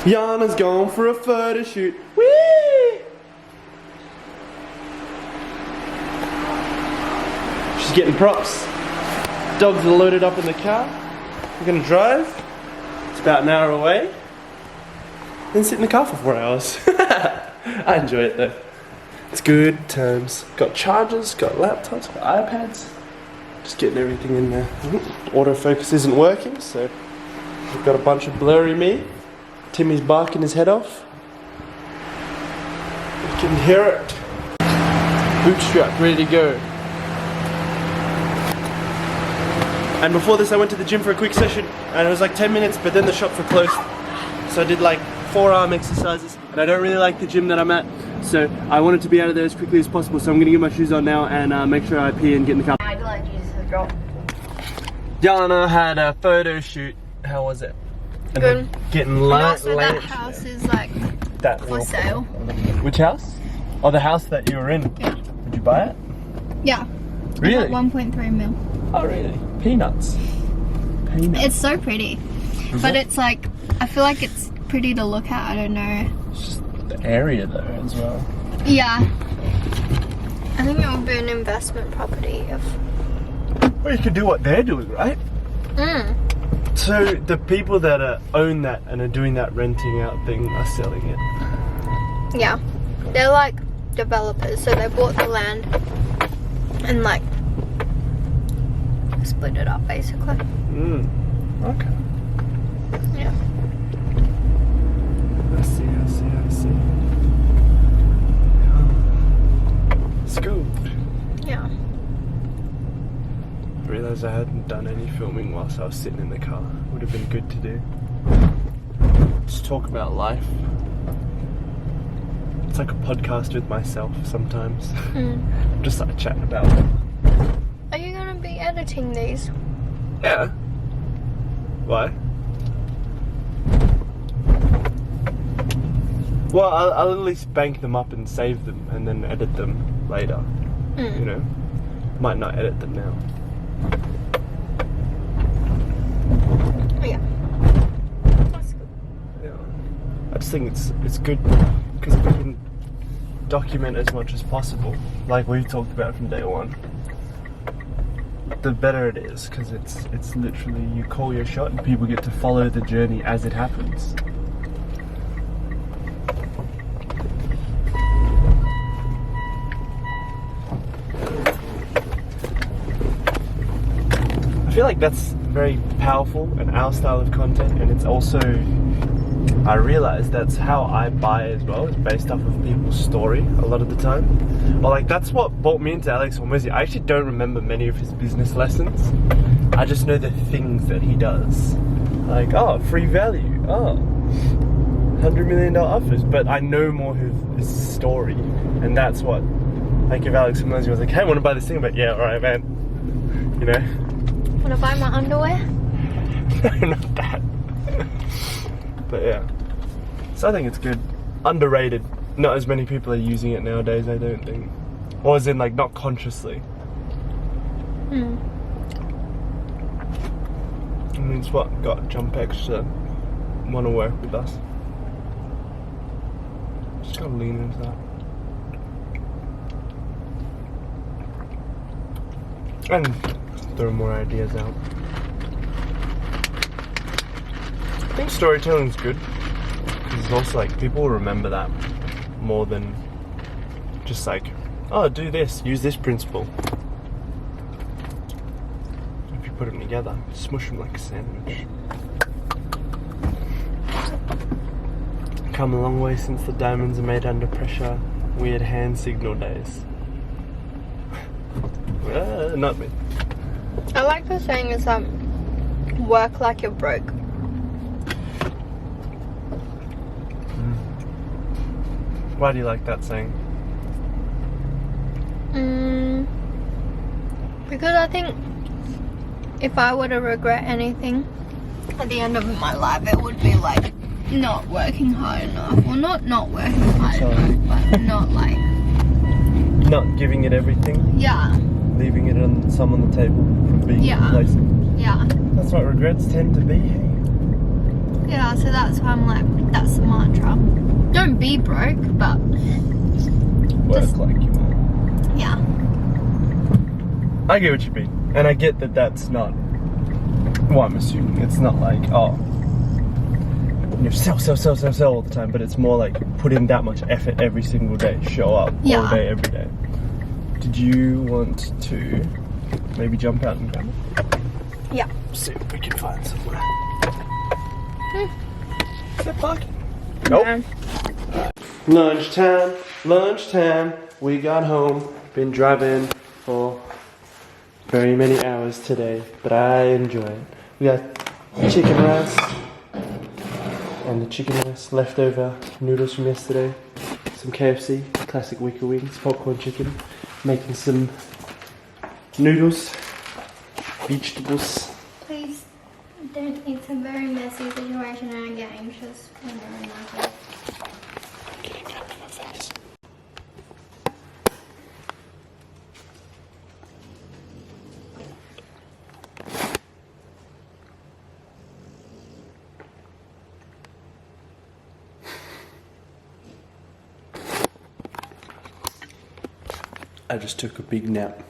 Yana's going for a photo shoot. Whee! She's getting props. Dogs are loaded up in the car. We're gonna drive. It's about an hour away. Then sit in the car for 4 hours. I enjoy it though. It's good times. Got chargers, got laptops, got iPads. Just getting everything in there. Autofocus isn't working, so we've got a bunch of blurry me. Timmy's barking his head off. You can hear it. Bootstrap, ready to go. And before this I went to the gym for a quick session and it was like 10 minutes, but then the shops were closed. So I did like 4-arm exercises and I don't really like the gym that I'm at. So I wanted to be out of there as quickly as possible. So I'm gonna get my shoes on now and make sure I pee and get in the car. I do like Jesus as well. Yana had a photo shoot. How was it? Good. Getting And light. also that house is like for sale. Which house? Oh, the house that you were in. Yeah. Did you buy it? Yeah. Really? 1.3 mil. Oh, really? Peanuts. Peanuts. It's so pretty. But it's like, I feel like it's pretty to look at, I don't know. It's just the area though as well. Yeah. I think it would be an investment property if... Well, you could do what they're doing, right? Mm. So the people that own that and are doing that renting out thing are selling it. Yeah. They're like developers, so they bought the land and like split it up basically. Okay. Yeah. I see. It's good. Yeah. I realised I hadn't done any filming whilst I was sitting in the car. Would have been good to do. Just talk about life. It's like a podcast with myself sometimes. Just like chatting about it. Are you gonna be editing these? Yeah. Why? Well, I'll at least bank them up and save them and then edit them later. You know? Might not edit them now. Yeah. That's good. Yeah. I just think it's good because we can document as much as possible, like we've talked about from day one. The better it is, because it's literally you call your shot and people get to follow the journey as it happens. I feel like that's very powerful in our style of content, and it's also, I realize that's how I buy as well. It's based off of people's story a lot of the time. Or like that's what brought me into Alex Hormozy. I actually don't remember many of his business lessons. I just know the things that he does. Like, oh, free value. Oh, $100 million offers. But I know more of his story, and that's what. Like if Alex Hormozy was like, hey, I want to buy this thing, but yeah, alright, man. You know. Wanna buy my underwear? No, not that. But yeah. So I think it's good. Underrated. Not as many people are using it nowadays, I don't think. Or as in like not consciously. I mean, it's what got Jumpex to want to work with us. Just gotta lean into that. And throw more ideas out. I think storytelling's good because it's also like people will remember that more than just like, oh, do this, use this principle. If you put them together, smush them like a sandwich. Come a long way since the diamonds are made under pressure. Weird hand signal days. Not me. I like the saying is work like you're broke. Why do you like that saying? Because I think if I were to regret anything at the end of my life, it would be like not working hard enough. Well, not working hard enough, but not like... Not giving it everything? Yeah. Leaving it on some on the table from being complacent? Yeah. That's what regrets tend to be, hey? Yeah, so that's why I'm like, that's broke, but Work Just- like you want. yeah. I get what you mean, and I get that that's not. Well, I'm assuming it's not like sell all the time, but it's more like put in that much effort every single day, show up all Yeah. day, every day. Did you want to maybe jump out and grab it? Yeah. See if we can find somewhere. Is there parking? Nope. Lunchtime. We got home. Been driving for very many hours today, but I enjoy it. We got chicken rice and the chicken rice leftover noodles from yesterday. Some KFC, classic wicker wings, popcorn chicken. Making some noodles, vegetables. Please don't. It's a very messy situation and I get anxious when they're in my face. Getting out of my face. I just took a big nap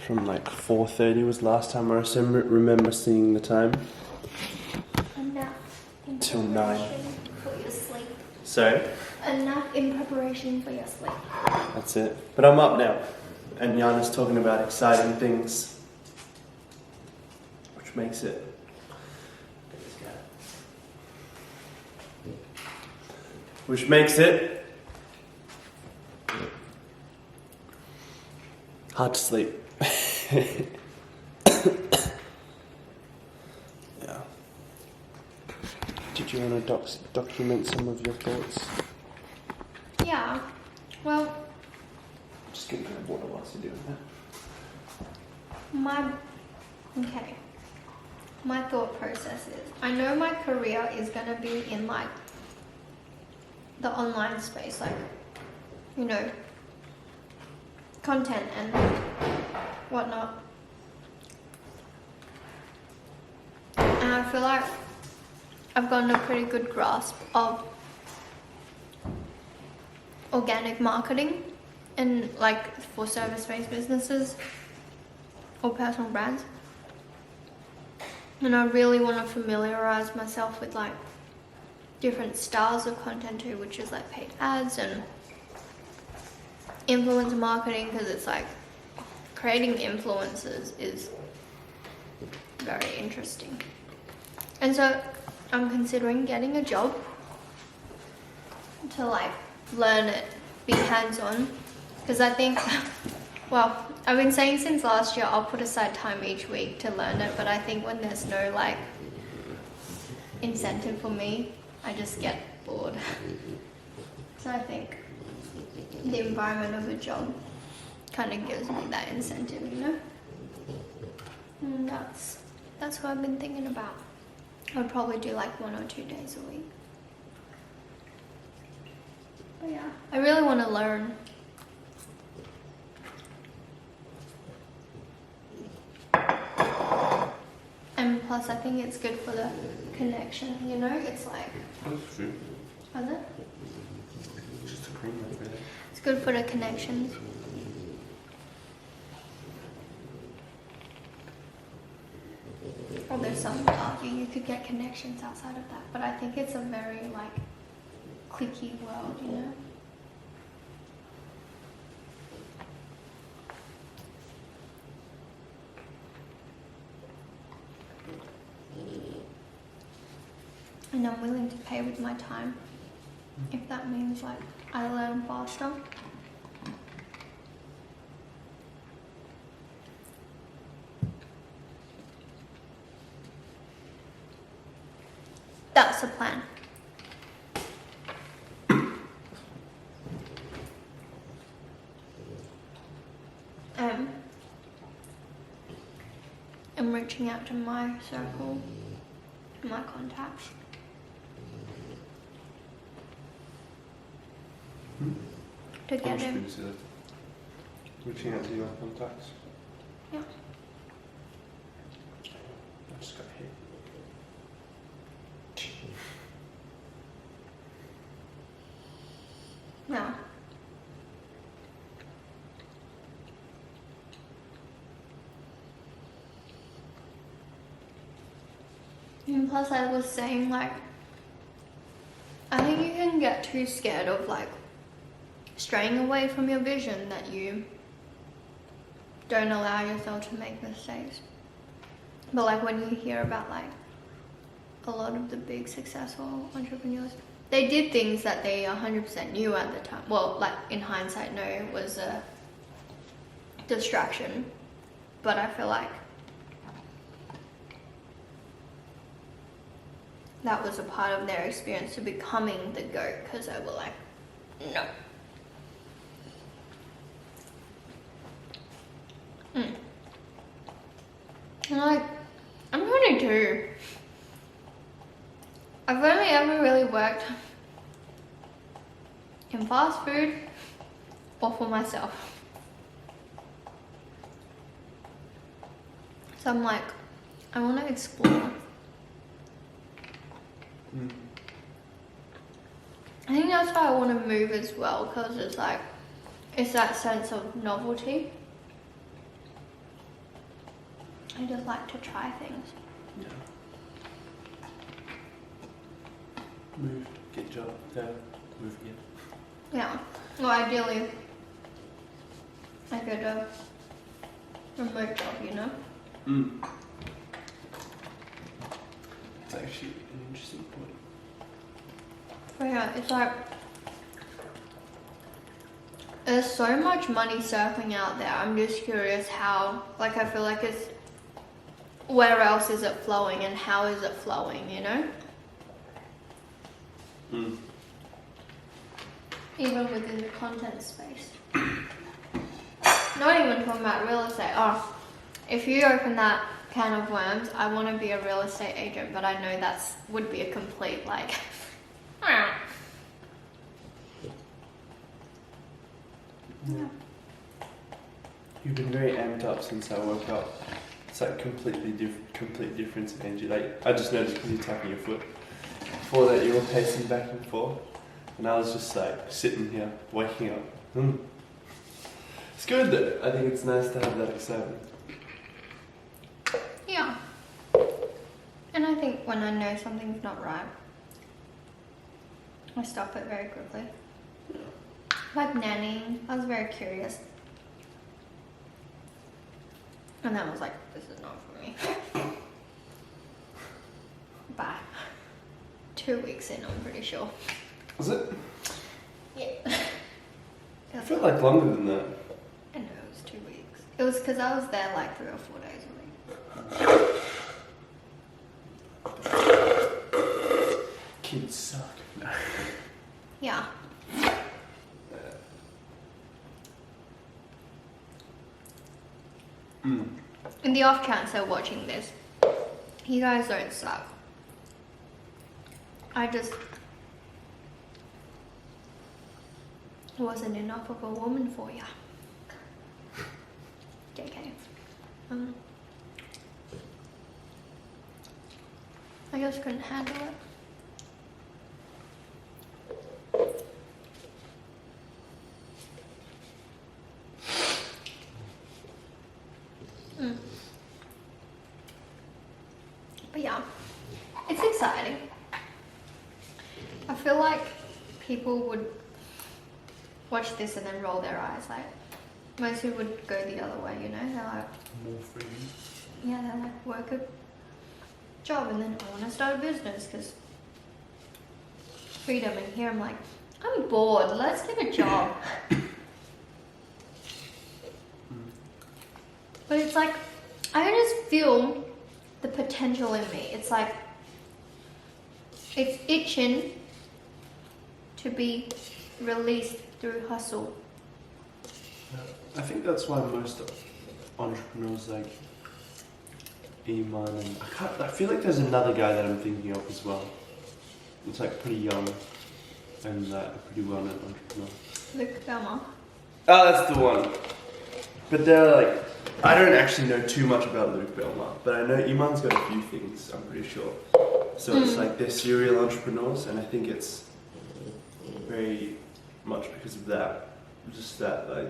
from like 4:30 was last time I remember seeing the time. Enough in Till 9. preparation for your sleep. So, Enough in preparation for your sleep. that's it. But I'm up now. And Yana's talking about exciting things. Which makes it... Which makes it... hard to sleep. Yeah. Did you want to document some of your thoughts? Yeah. Well, Just get grab water whilst you're doing that. my thought process is, I know my career is gonna be in like the online space, like, you know, content and whatnot. And I feel like I've gotten a pretty good grasp of organic marketing and like for service-based businesses or personal brands. And I really want to familiarize myself with like different styles of content too, which is like paid ads and influencer marketing, because it's like creating influencers is very interesting. And so I'm considering getting a job to like learn it, be hands-on, because I think, well, I've been saying since last year I'll put aside time each week to learn it, but I think when there's no like incentive for me, I just get bored. So I think the environment of a job kind of gives me that incentive, you know? And that's what I've been thinking about. I'd probably do like 1 or 2 days a week. But yeah, I really want to learn. And plus I think it's good for the connection, you know? It's like... That's true. Was it? Just a cream over there. It's good for the connections. Or there's some argue you could get connections outside of that, but I think it's a very like cliquey world, you know? And I'm willing to pay with my time if that means like I learn faster. That's the plan. I'm reaching out to my circle, my contacts. To get him. Reaching out to your contacts. Yeah. I just got hit. And plus I was saying like, I think you can get too scared of like straying away from your vision that you don't allow yourself to make mistakes. But like when you hear about like a lot of the big successful entrepreneurs, they did things that they 100% knew at the time. Well, like in hindsight, no, it was a distraction. But I feel like that was a part of their experience to becoming the GOAT, because they were like, no. And like, I'm 22. I've only ever really worked in fast food or for myself. So I'm like, I want to explore. I think that's why I want to move as well, because it's like, it's that sense of novelty. I just like to try things. Yeah. Move, get job, move again. Yeah. Well, ideally, I get a remote job, you know? It's actually an interesting point. But yeah, it's like, there's so much money circling out there. I'm just curious how, like, I feel like it's, where else is it flowing and how is it flowing, you know? Even within the content space. Not even talking about real estate. Oh, if you open that can of worms, I want to be a real estate agent, but I know that's would be a complete like. Yeah. You've been very amped up since I woke up. It's like complete difference in energy. Like I just noticed because you're tapping your foot. Before that, you were pacing back and forth, and I was just like sitting here, waking up. It's good though. I think it's nice to have that excitement. Yeah. And I think when I know something's not right, I stop it very quickly. Yeah. Like nannying, I was very curious. And then I was like, this is not for me. Bye. 2 weeks in, I'm pretty sure. Was it? Yeah. I felt like longer than that. I know, it was 2 weeks. It was because I was there like 3 or 4 days a week. Kids suck. Yeah. In the off chance they're watching this, you guys don't suck. I just wasn't enough of a woman for ya. JK. I just couldn't handle it. But yeah, it's exciting. I feel like people would watch this and then roll their eyes. Like, most people would go the other way, you know? They're like, more freedom. Yeah, they're like, work a job and then I want to start a business because freedom. And here I'm like, I'm bored, let's get a job. But it's like, I just feel the potential in me. It's like, it's itching to be released through hustle. I think that's why most entrepreneurs like Iman and I feel like there's another guy that I'm thinking of as well. It's like pretty young and a pretty well-known entrepreneur. Luke Belmar. Oh, that's the one. But they're like, I don't actually know too much about Luke Belmar, but I know Iman's got a few things, I'm pretty sure. So it's like they're serial entrepreneurs, and I think it's very much because of that. Just that, like,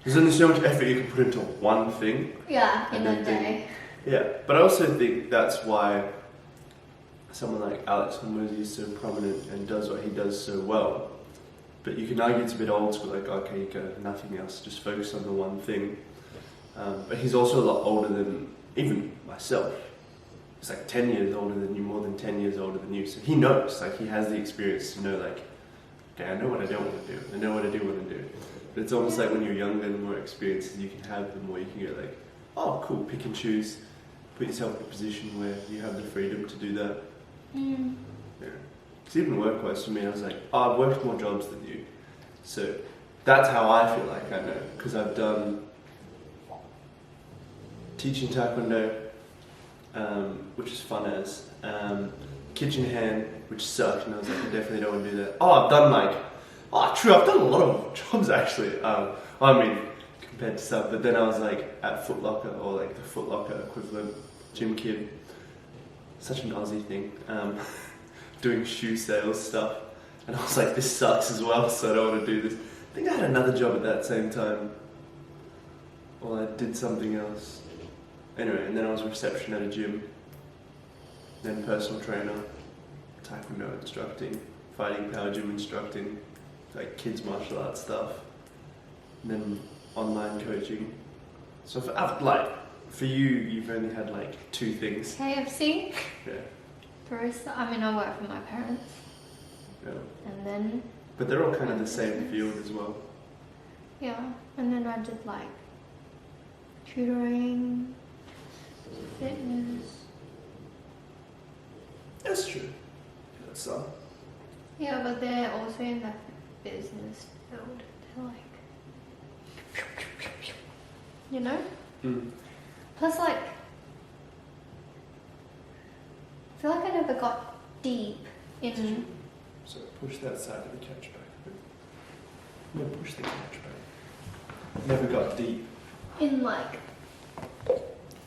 there's only so much effort you can put into one thing. Yeah, in And a then day. Yeah, but I also think that's why someone like Alex Hormozy is so prominent and does what he does so well. But you can argue it's a bit old school, like, okay, you got nothing else, just focus on the one thing. But he's also a lot older than even myself. He's like 10 years older than you, more than 10 years older than you. So he knows, like, he has the experience to know, like, okay, I know what I don't want to do, I know what I do want to do. But it's almost like when you're younger, the more experiences you can have, the more you can go like, oh, cool, pick and choose, put yourself in a position where you have the freedom to do that. Mm. Yeah. Because even work-wise for me, I was like, oh, I've worked more jobs than you. So that's how I feel like I know, because I've done teaching Taekwondo, which is fun as, kitchen hand, which sucked, and I was like, I definitely don't want to do that. Oh, I've done like, true, I've done a lot of jobs actually. I mean, compared to stuff, but then I was like at Foot Locker, or like the Foot Locker equivalent, gym kid. Such an Aussie thing. Doing shoe sales stuff, and I was like, this sucks as well, so I don't want to do this. I think I had another job at that same time, or I did something else. Anyway, and then I was reception at a gym, then personal trainer, Taekwondo instructing, fighting power gym instructing, like kids martial arts stuff, and then online coaching. So for you, you've only had like 2 things. KFC. Yeah. Barista. I mean, I work for my parents. Yeah. And then. But they're all kind of the same field as well. Yeah, and then I did like tutoring, fitness. That's true. That's Yeah, but they're also in the business field. They're like, you know? Mm. Plus, like, I feel like I never got deep in. So push that side of the couch back a bit. No, push the couch back. Never got deep. In like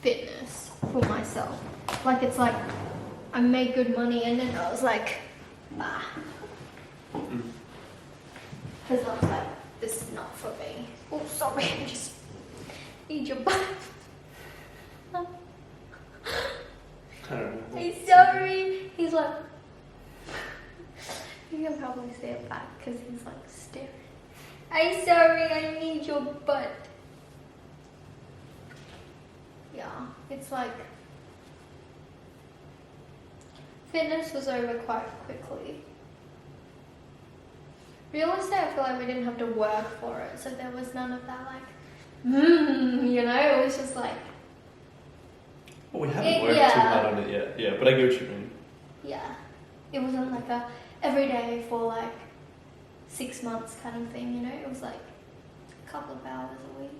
fitness for myself. Like, it's like I made good money and then I was like, bah. Because I was like, this is not for me. Oh, sorry, I just need your butt. I don't know. He's sorry. He's like, you can probably say it back because he's like staring. I'm sorry, I need your butt. Yeah, it's like fitness was over quite quickly. Real estate, I feel like we didn't have to work for it, so there was none of that like, you know, it was just like. Well, we haven't worked too hard on it yet. Yeah, but I get what you mean. Yeah, it wasn't like a every day for like 6 months kind of thing, you know. It was like a couple of hours a week.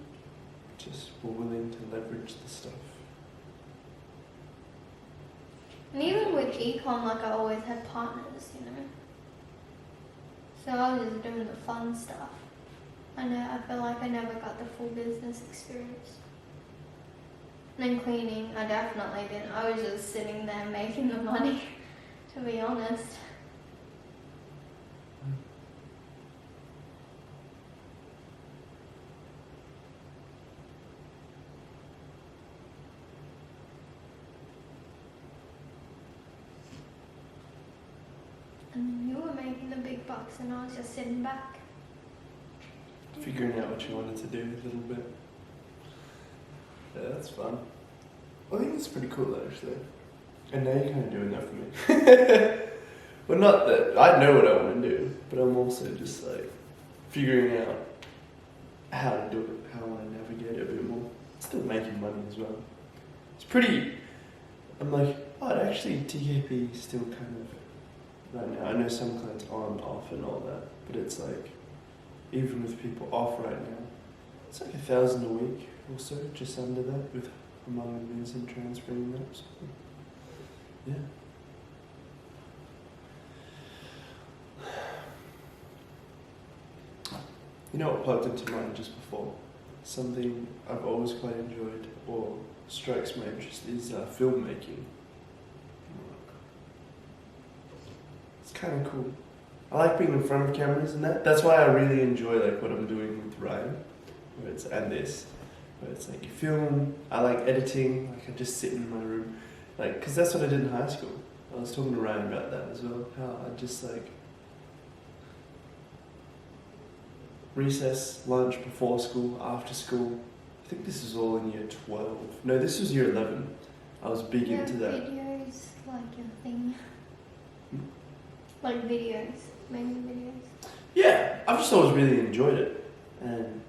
Just we're willing to leverage the stuff. And even with econ, like I always had partners, you know. So I was just doing the fun stuff. I feel like I never got the full business experience. And then cleaning, I definitely didn't. I was just sitting there making the money, to be honest. And then you were making the big bucks and I was just sitting back. Figuring out what you wanted to do a little bit. Yeah, that's fun. I think it's pretty cool actually. And now you're kind of doing that for me. Well, not that I know what I want to do, but I'm also just like figuring out how to do it, how I navigate it a bit more. Still making money as well. It's pretty. I'm like, oh, actually, TKP is still kind of right now. I know some clients on, off, and all that, but it's like even with people off right now, it's like 1,000 a week or so, just under that, with among admins and transferring that. So, yeah. You know what popped into mind just before? Something I've always quite enjoyed or strikes my interest is filmmaking. It's kind of cool. I like being in front of cameras and that. That's why I really enjoy like what I'm doing with Ryan, and this. where it's like you film. I like editing. Like I just sit in my room, like because that's what I did in high school. I was talking to Ryan about that as well. How I just like recess, lunch, before school, after school. I think this is all in year 12. No, this was year 11. I was big into that. Videos, like your thing. Like videos, mainly videos. Yeah, I've just always really enjoyed it, and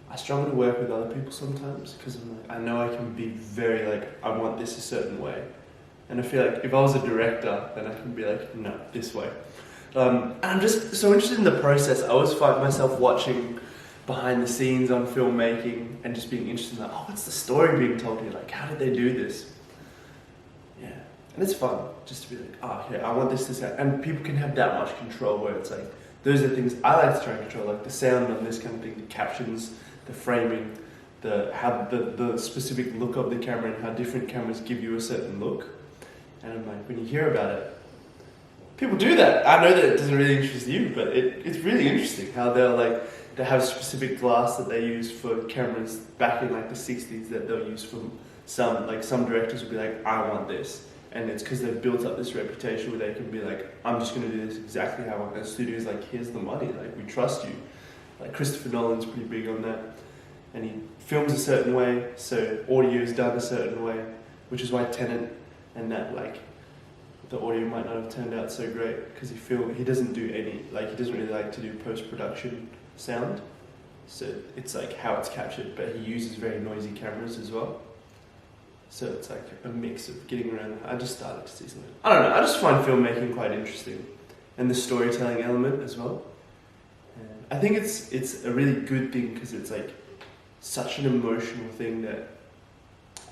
I struggle to work with other people sometimes because I'm like, I know I can be very like, I want this a certain way, and I feel like if I was a director, then I can be like, no, this way. And I'm just so interested in the process. I always find myself watching behind the scenes on filmmaking and just being interested in like, oh, what's the story being told here? Like, how did they do this? Yeah, and it's fun just to be like, oh, okay, I want this, and people can have that much control where it's like, those are things I like to try and control, like the sound on this kind of thing, the captions, the framing, the specific look of the camera and how different cameras give you a certain look. And I'm like, when you hear about it, people do that. I know that it doesn't really interest you, but it's really interesting how they have specific glass that they use for cameras back in like the 60s that they'll use for some directors will be like, I want this. And it's because they've built up this reputation where they can be like, I'm just going to do this exactly how I want. The studio's like, here's the money, like we trust you. Like Christopher Nolan's pretty big on that. And he films a certain way, so audio is done a certain way, which is why Tenet and that like, the audio might not have turned out so great because he doesn't do any, like he doesn't really like to do post-production sound. So it's like how it's captured, but he uses very noisy cameras as well. So it's like a mix of getting around. I just started to see something. I don't know, I just find filmmaking quite interesting. And the storytelling element as well. And I think it's a really good thing because it's like such an emotional thing that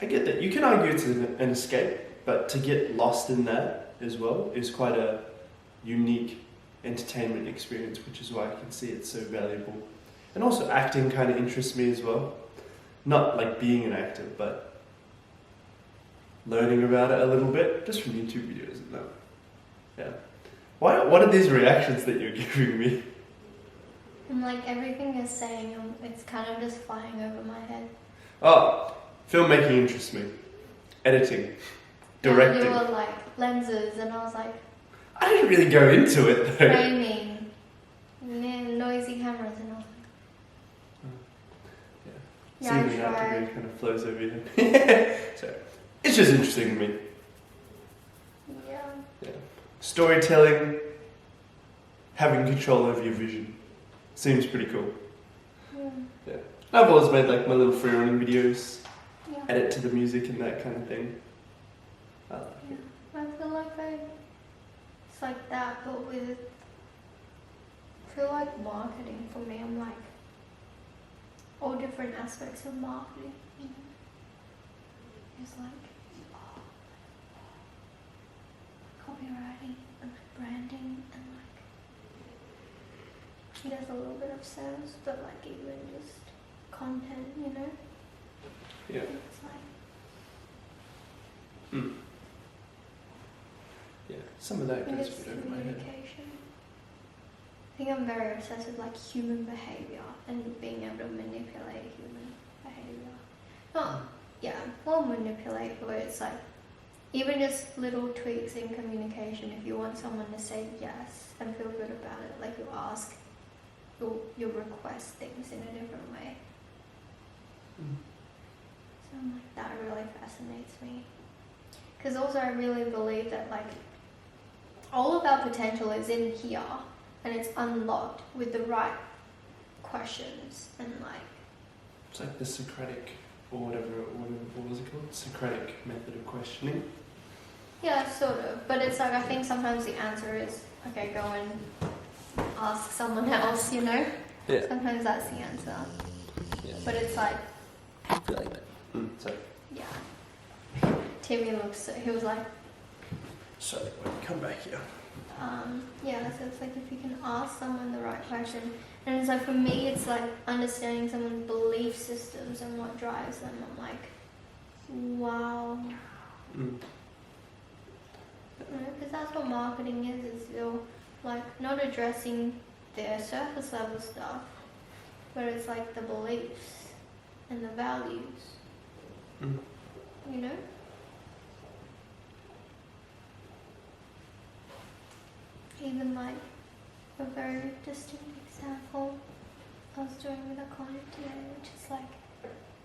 I get that. You can argue it's an escape, but to get lost in that as well is quite a unique entertainment experience, which is why I can see it's so valuable. And also acting kind of interests me as well. Not like being an actor, but learning about it a little bit, just from YouTube videos and that. Yeah. What are these reactions that you're giving me? And like everything you're saying, it's kind of just flying over my head. Oh, filmmaking interests me. Editing. Directing. Yeah, you were like lenses, and I was like, I didn't really go into it though. framing, noisy cameras, and I was like, yeah. Seeing the actor kind of flows over your head. So, it's just interesting to me. Yeah. Storytelling, having control over your vision, seems pretty cool. Yeah. I've always made like my little free running videos, edit to the music and that kind of thing. I like it. I feel like it's like that, but with, I feel like marketing for me, I'm like, all different aspects of marketing, you know? It's like, copywriting and like branding and like, he does a little bit of sales, but like even just content, you know? Yeah. It's like, Yeah, some of that goes it's a bit over my head. communication. I think I'm very obsessed with like human behavior and being able to manipulate human behavior. Well, manipulate where it's like, even just little tweaks in communication. If you want someone to say yes and feel good about it, like you'll request things in a different way. So I'm like, that really fascinates me. Because also I really believe that like all of our potential is in here and it's unlocked with the right questions and like. It's like the Socratic or whatever, what was it called? Socratic method of questioning. Yeah, sort of. But it's like, I think sometimes the answer is, okay, go and ask someone else, you know? Yeah. Sometimes that's the answer. Yeah. But it's like... I feel like that. Sorry. Yeah. Timmy he was like... Sorry, come back here. Yeah, so it's like if you can ask someone the right question. And it's like, for me, it's like understanding someone's belief systems and what drives them. I'm like, wow. Because that's what marketing is you're like not addressing their surface level stuff, but it's like the beliefs and the values. Mm. You know? Even like a very distinct example I was doing with a client today, which is like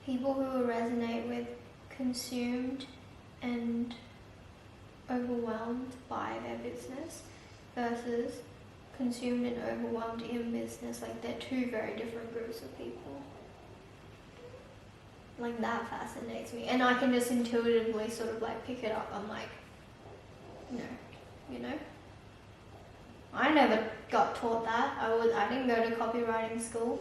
people who resonate with consumed and overwhelmed by their business versus consumed and overwhelmed in business. Like they're two very different groups of people. Like that fascinates me, and I can just intuitively sort of like pick it up. I'm like, no, you know. I never got taught that. I didn't go to copywriting school,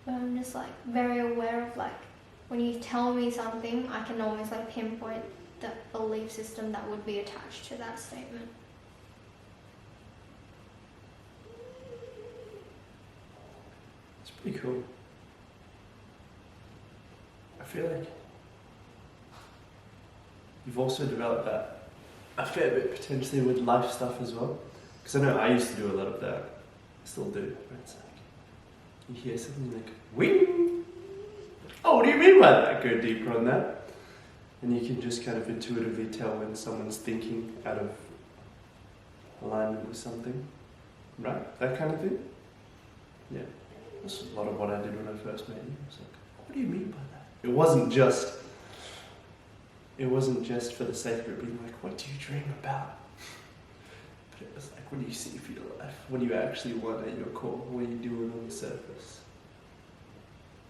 but I'm just like very aware of like when you tell me something, I can almost like pinpoint the belief system that would be attached to that statement. It's pretty cool. I feel like you've also developed that a fair bit potentially with life stuff as well. Because I know I used to do a lot of that. I still do. Where it's like, you hear something like, wing! Oh, what do you mean by that? Go deeper on that. And you can just kind of intuitively tell when someone's thinking out of alignment with something. Right? That kind of thing. Yeah. That's a lot of what I did when I first met you. I was like, what do you mean by that? It wasn't just for the sake of it being like, what do you dream about? But it was like, what do you see for your life? What do you actually want at your core? What are you doing on the surface?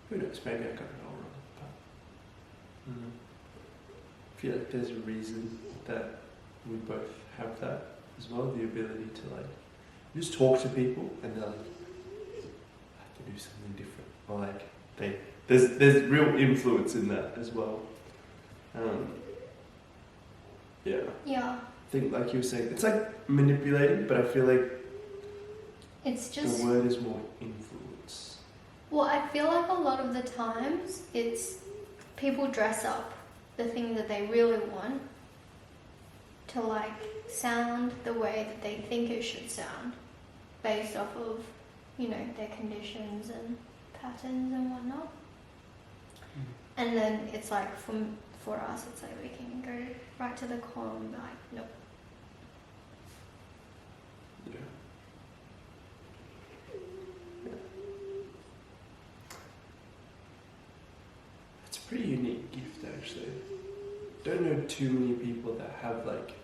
Who knows, maybe I got it all wrong, but I feel like there's a reason that we both have that as well, the ability to like, just talk to people and they're like, I have to do something different. Or like, there's real influence in that as well. Yeah. Yeah. I think like you were saying, it's like manipulating, but I feel like it's just the word is more influence. Well, I feel like a lot of the times it's people dress up the thing that they really want to like sound the way that they think it should sound based off of, you know, their conditions and patterns and whatnot. And then it's like for us, it's like we can go right to the core and be like, nope. Yeah. It's a pretty unique gift actually. Don't know too many people that have like,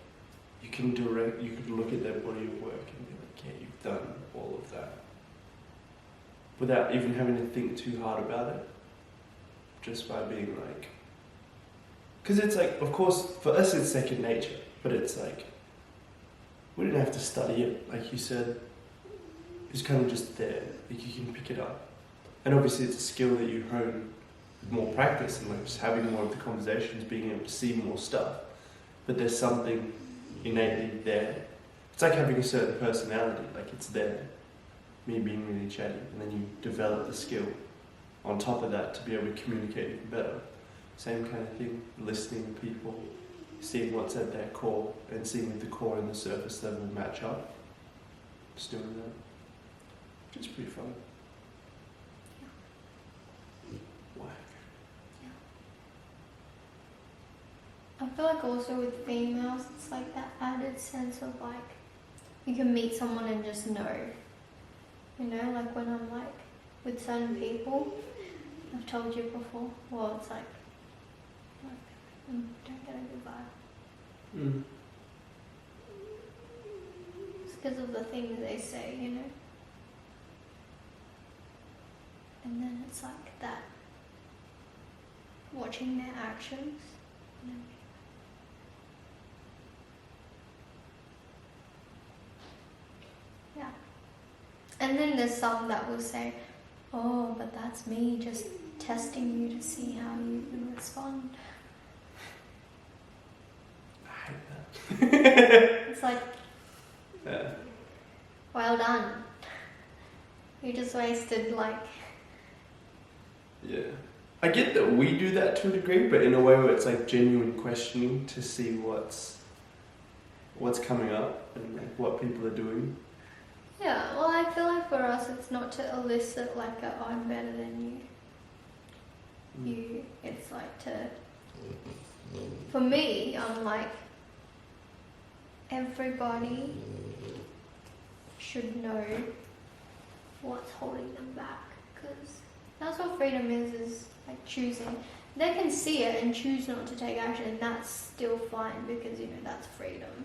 you could look at their body of work and be like, yeah, you've done all of that. Without even having to think too hard about it. Just by being like, because it's like, of course, for us it's second nature, but it's like, we didn't have to study it, like you said. It's kind of just there, like you can pick it up. And obviously it's a skill that you hone with more practice and like just having more of the conversations, being able to see more stuff. But there's something innately there. It's like having a certain personality, like it's there. Me being really chatty, and then you develop the skill on top of that to be able to communicate even better. Same kind of thing, listening to people, seeing what's at their core, and seeing if the core and the surface level match up. Just doing that. Which is pretty fun. Yeah. Whack. Yeah. I feel like also with females, it's like that added sense of like, you can meet someone and just know. You know, like when I'm like with certain people, I've told you before, well, it's like don't get a good vibe. It's because of the things they say, you know. And then it's like that, watching their actions. You know? Yeah. And then there's some that will say, oh, but that's me just testing you to see how you can respond. I hate that. It's like, Yeah. well done. You just wasted like... Yeah. I get that we do that to a degree, but in a way where it's like genuine questioning to see what's coming up and like what people are doing. Yeah, well, I feel like for us it's not to elicit like a I'm better than you. It's like for me, I'm like, everybody should know what's holding them back, because that's what freedom is like choosing. They can see it and choose not to take action, and that's still fine, because that's freedom.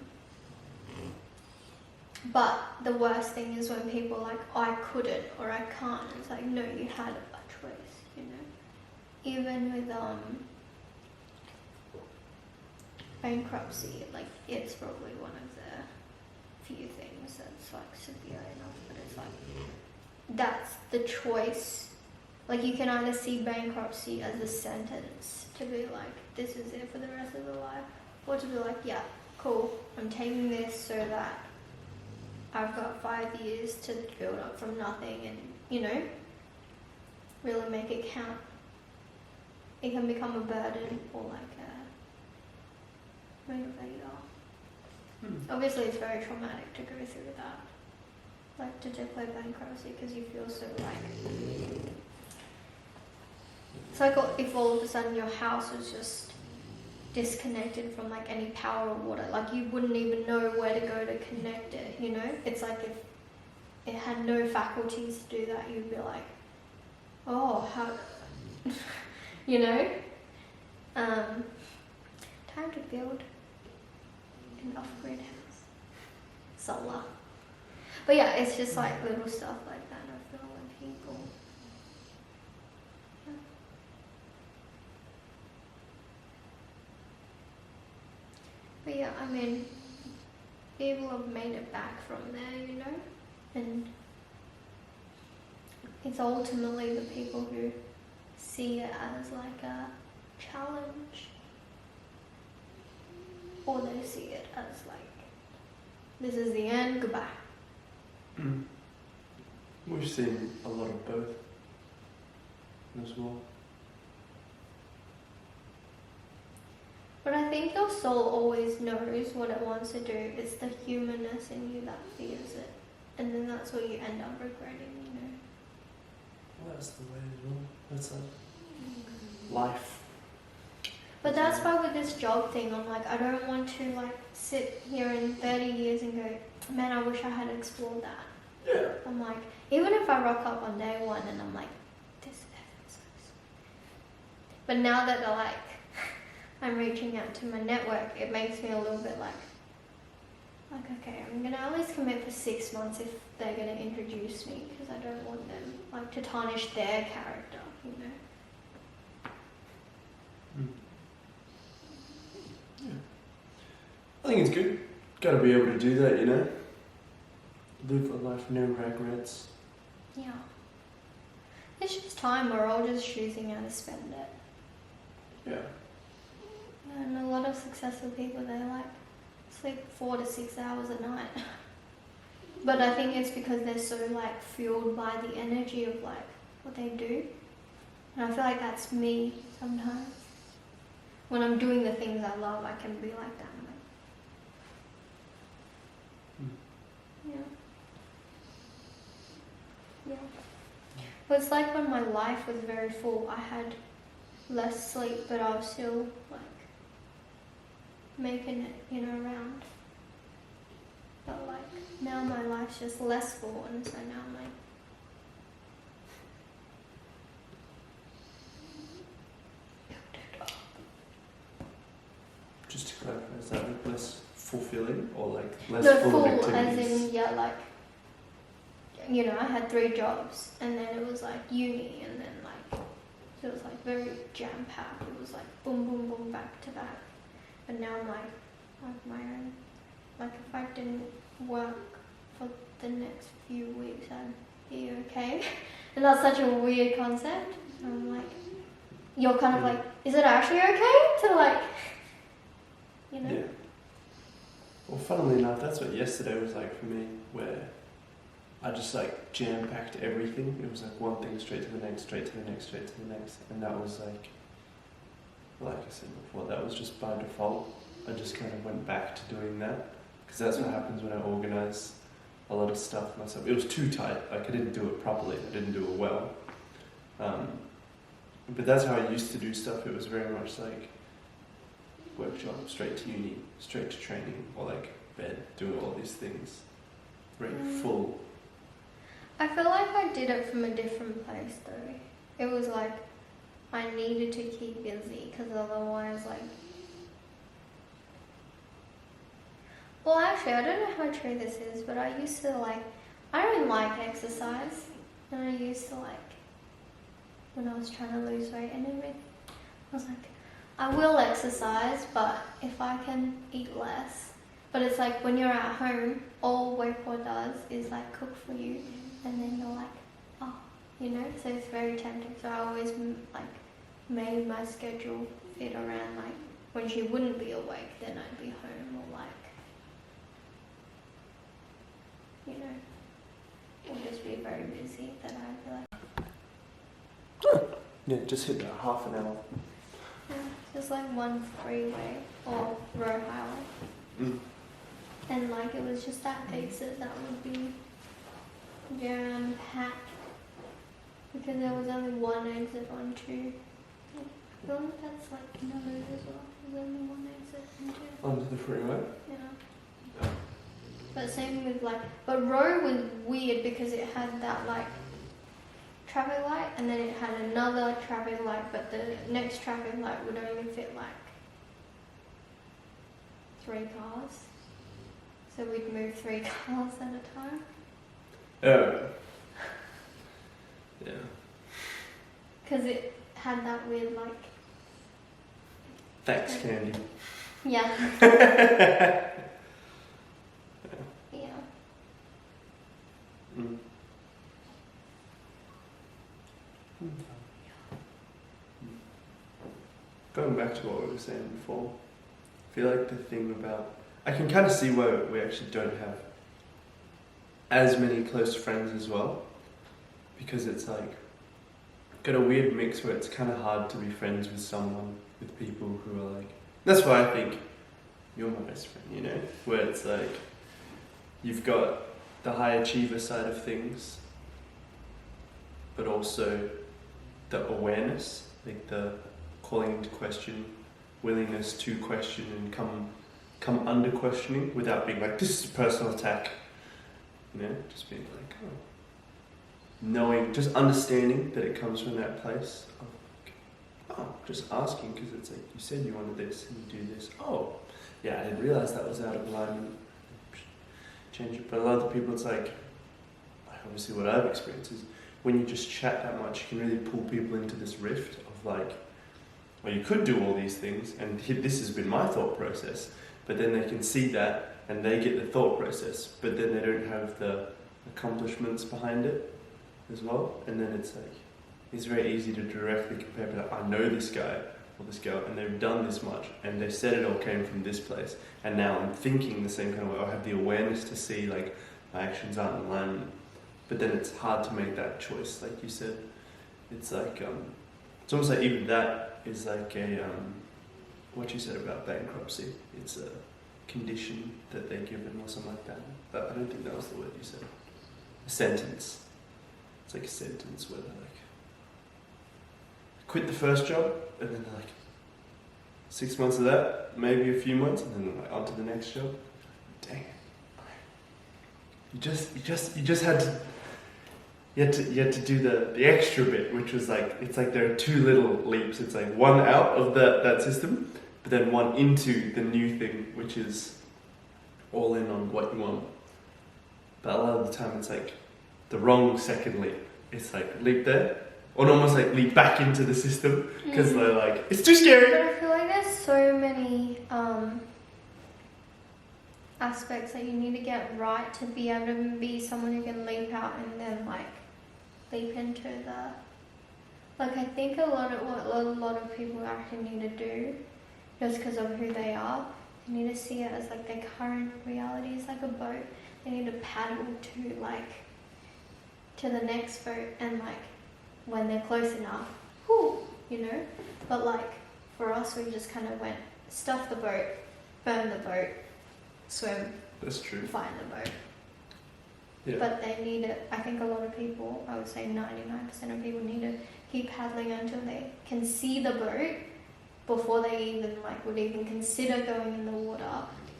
But the worst thing is when people are like, I couldn't or I can't. It's like, no, you had a choice, Even with bankruptcy, like, it's probably one of the few things that's like severe enough, but it's like, that's the choice. Like, you can either see bankruptcy as a sentence to be like, this is it for the rest of the life, or to be like, yeah, cool, I'm taking this so that I've got 5 years to build up from nothing and, really make it count. It can become a burden or like a motivator. Obviously, it's very traumatic to go through that. Like, to declare bankruptcy, because you feel so like... It's like if all of a sudden your house was just disconnected from like any power or water. Like, you wouldn't even know where to go to connect it, It's like if it had no faculties to do that, you'd be like, oh, how... Time to build an off-grid house. Solar. But yeah, it's just like little stuff like that, I feel like people... Yeah. But yeah, I mean, people have made it back from there, And it's ultimately the people who see it as like a challenge, or they see it as like, this is the end, goodbye. We've seen a lot of both as well. But I think your soul always knows what it wants to do. It's the humanness in you that fears it. And then that's what you end up regretting, Well, that's the way as well. That's like life. But that's why with this job thing, I'm like, I don't want to like sit here in 30 years and go, man, I wish I had explored that. Yeah. I'm like, even if I rock up on day one and I'm like, this effort sucks. But now that they're like, I'm reaching out to my network, it makes me a little bit like, okay, I'm going to at least commit for 6 months if they're going to introduce me, because I don't want them like to tarnish their character, Yeah. I think it's good. Got to be able to do that, Live a life, no regrets. Yeah. It's just time, we're all just choosing how to spend it. Yeah. And a lot of successful people, they like sleep 4 to 6 hours a night. But I think it's because they're so like fueled by the energy of like what they do. And I feel like that's me sometimes. When I'm doing the things I love, I can be like that. Yeah. But it's like when my life was very full, I had less sleep, but I was still like making it, around. But like now my life's just less full, and so now I'm like, Just to clarify, is that like less fulfilling or like less no, full of full as activities? in, like, I had 3 jobs, and then it was like uni, and then like, so it was like very jam-packed. It was like boom, boom, boom, back to back. But now I'm like my own. Like if I didn't work for the next few weeks, I'd be okay. And that's such a weird concept. So I'm like, you're kind of like, is it actually okay to like, Yeah. Well, funnily enough, that's what yesterday was like for me, where I just like jam-packed everything. It was like one thing straight to the next, straight to the next, straight to the next. And that was like I said before, that was just by default. I just kind of went back to doing that. Because that's what happens when I organise a lot of stuff myself. It was too tight. Like I didn't do it properly. I didn't do it well. But that's how I used to do stuff. It was very much like workshop, straight to uni, straight to training, or like bed, doing all these things. Very full. I feel like I did it from a different place though. It was like I needed to keep busy because otherwise like... Well, actually, I don't know how true this is, but I used to like... I don't like exercise. And I used to like... When I was trying to lose weight and everything, I was like, I will exercise, but if I can eat less. But it's like when you're at home, all Wakeboard does is like cook for you, and then you're like, oh, you know. So it's very tempting. So I always like made my schedule fit around like when she wouldn't be awake, then I'd be home, or like, you know, or just be very busy. That I'd be like. Yeah, just hit that half an hour. Yeah, just like one freeway or road highway. And like it was just that exit that would be jam-packed because there was only one exit on 2. I feel like that's like Nulu as well. There's only one exit on 2. Onto the freeway? Yeah. But same with like, but road was weird because it had that like traffic light and then it had another traffic light, but the next traffic light would only fit like 3 cars. So we'd move 3 cars at a time. Yeah. Because it had that weird like... Thanks, Candy. Yeah. Yeah. Going back to what we were saying before, I feel like the thing about... I can kind of see why we actually don't have as many close friends as well, because it's like got a weird mix where it's kind of hard to be friends with someone, with people who are like... That's why I think you're my best friend, you know? Where it's like you've got the high achiever side of things, but also the awareness, like the calling into question, willingness to question and come under questioning without being like, this is a personal attack. You know, just being like, oh. Knowing, just understanding that it comes from that place of like, oh, just asking because it's like, you said you wanted this and you do this. Oh, yeah, I didn't realize that was out of alignment. Change it. But a lot of the people, it's like obviously what I've experienced is when you just chat that much, you can really pull people into this rift of like, well, you could do all these things, and this has been my thought process, but then they can see that and they get the thought process, but then they don't have the accomplishments behind it as well, and then it's like, it's very easy to directly compare, but I know this guy or this girl, and they've done this much, and they said it all came from this place, and now I'm thinking the same kind of way, I have the awareness to see like my actions aren't in alignment, but then it's hard to make that choice, like you said. It's like, it's almost like even that is like a, what you said about bankruptcy, it's a condition that they're given or something like that. But I don't think that was the word you said. A sentence. It's like a sentence where they're like, quit the first job, and then they're like, 6 months of that, maybe a few months, and then they're like, on to the next job. Dang it. You just had to, you had to do the extra bit, which was like, it's like there are 2 little leaps. It's like one out of that system, but then one into the new thing, which is all in on what you want. But a lot of the time it's like the wrong second leap. It's like leap there, or almost like leap back into the system, because they're like, it's too scary. But I feel like there's so many aspects that you need to get right to be able to be someone who can leap out and then like leap into the... Like I think a lot of people actually need to do, just because of who they are, they need to see it as like their current reality is like a boat. They need to paddle to like to the next boat, and like when they're close enough, whoo, you know. But like for us, we just kind of went stuff the boat, burn the boat, swim. That's true. Find the boat. Yeah. But they need it. I think a lot of people, I would say 99% of people need to keep paddling until they can see the boat before they even would even consider going in the water.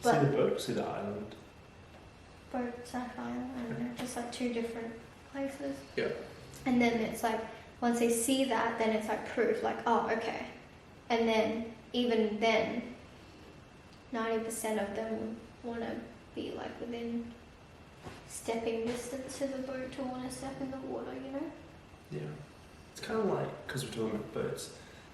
But see the boat, see the island. boat, Sack Island, I don't know, just like two different places. Yeah. And then it's like, once they see that, then it's like proof, like, oh, okay. And then, even then, 90% of them want to be like within stepping distance to the boat to want to step in the water, you know? Yeah. It's kind of like, because we're talking about boats,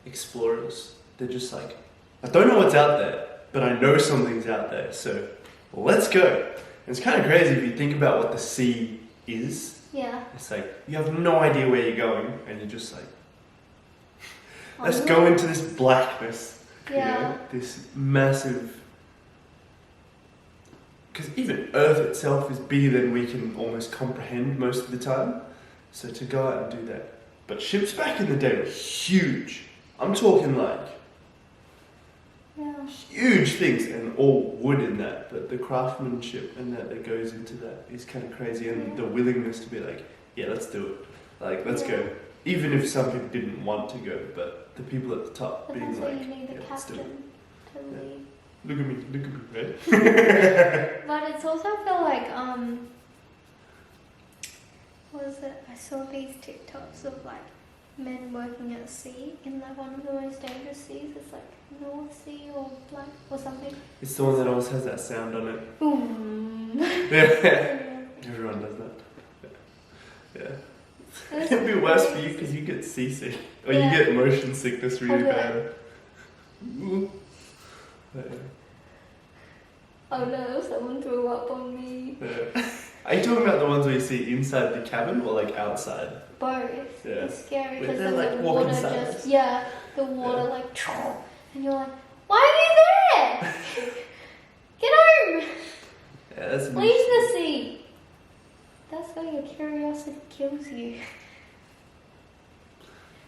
explorers, they're just like, I don't know what's out there, but I know something's out there, so let's go. And it's kind of crazy if you think about what the sea is. Yeah. It's like, you have no idea where you're going, and you're just like, let's go into this blackness. Yeah. You know, this massive... Because even Earth itself is bigger than we can almost comprehend most of the time. So to go out and do that. But ships back in the day were huge. I'm talking like huge things, and all wood in that. But the craftsmanship and that goes into that is kind of crazy. And the willingness to be like, yeah, let's do it. Like, let's go. Even if some people didn't want to go, but the people at the top But being that's like, why you need the captain to lead. Look at me, right? But it's also, I feel like, what was it? I saw these TikToks of like men working at sea in like one of the most dangerous seas. It's like North Sea or like or something. It's the one that always has that sound on it. Boom. Yeah. Everyone does that. Yeah. It'd be worse for you because you get seasick. Or you get motion sickness really bad. Oh no, someone threw up on me. Yeah. Are you talking about the ones where you see inside the cabin or like outside? Both. Yeah. It's scary But because they're, then like, the walking water sideways. just, the water like, and you're like, why are you there? Get home! Yeah, that's Leave the sea. That's why your curiosity kills you.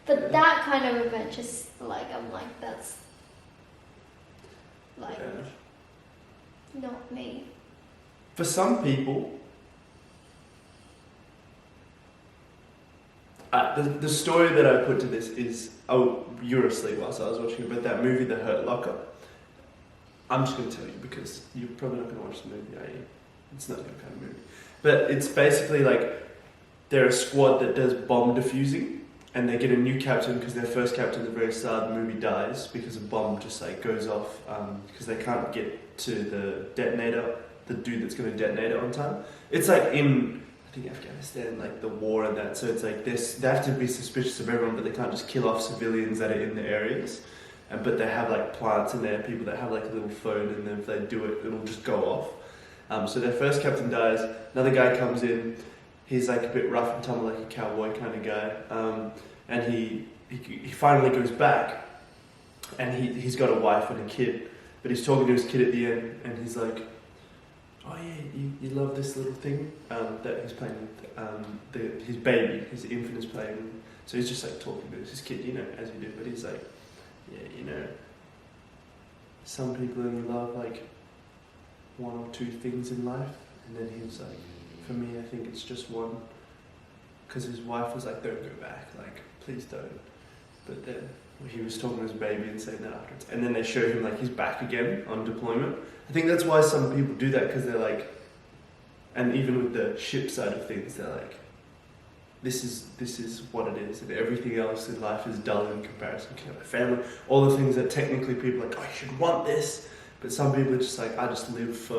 But that kind of adventure, like, I'm like, that's like not me. For some people, the story that I put to this is, you were asleep whilst I was watching it, but that movie, The Hurt Locker, I'm just going to tell you because you're probably not going to watch the movie, are you? It's not your kind of movie. But it's basically like they're a squad that does bomb defusing, and they get a new captain because their first captain at the very start of the movie dies because a bomb just like goes off because they can't get to the detonator, the dude that's going to detonate it on time. It's like in, I think, Afghanistan, like the war and that, so it's like they have to be suspicious of everyone, but they can't just kill off civilians that are in the areas. But they have like plants in there, people that have like a little phone, and then if they do it, it'll just go off. So their first captain dies, another guy comes in, he's like a bit rough and tumble, like a cowboy kind of guy, and he finally goes back, and he's got a wife and a kid, but he's talking to his kid at the end, and he's like, oh yeah, you love this little thing that he's playing with, his baby, his infant is playing with. So he's just like talking to his kid, you know, as you do, but he's like, yeah, you know, some people only love like one or two things in life, and then he was like, for me, I think it's just one, because his wife was like, don't go back, like, please don't. But then he was talking to his baby and saying that afterwards, and then they show him like he's back again on deployment. I think that's why some people do that, because they're like, and even with the ship side of things, they're like, this is what it is, and everything else in life is dull in comparison to family, all the things that technically people are like, oh, you should want this, but some people are just like, I just live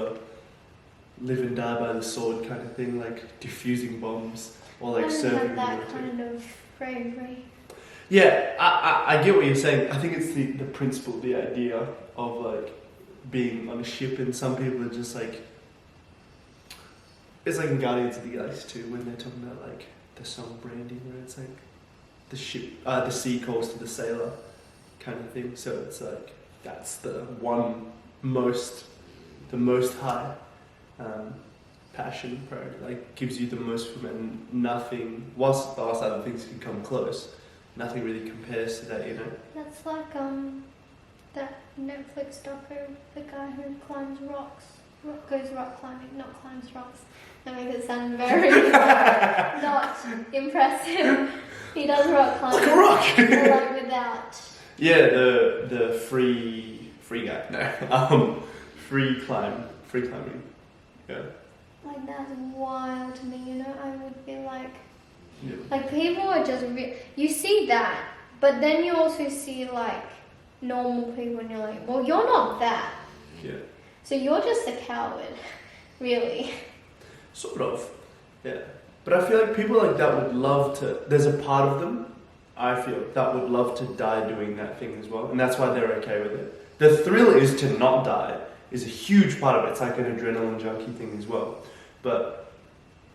and die by the sword kind of thing, like diffusing bombs or like serving. That kind of bravery. Yeah, I get what you're saying. I think it's the principle, the idea of like being on a ship, and some people are just like, it's like in Guardians of the Galaxy too, when they're talking about like the song Brandy, where it's like the sea calls to the sailor kind of thing. So it's like that's the most high passion priority, like gives you the most from it, and nothing, whilst other things can come close, nothing really compares to that, you know. That's like that Netflix doco, the guy who climbs rocks. goes rock climbing, not climbs rocks. That makes it sound very not impressive. He does rock climbing. Like a rock! Like without. Yeah, the free guy. No. Free climbing. Yeah. Like that's wild to me, you know. I would be like, Yeah. like people are just you see that, but then you also see like normal people, and you're like, well, you're not that. Yeah. So you're just a coward, really. Sort of. Yeah. But I feel like people like that would love to. There's a part of them, I feel, that would love to die doing that thing as well, and that's why they're okay with it. The thrill is to not die. Is a huge part of it. It's like an adrenaline junkie thing as well. But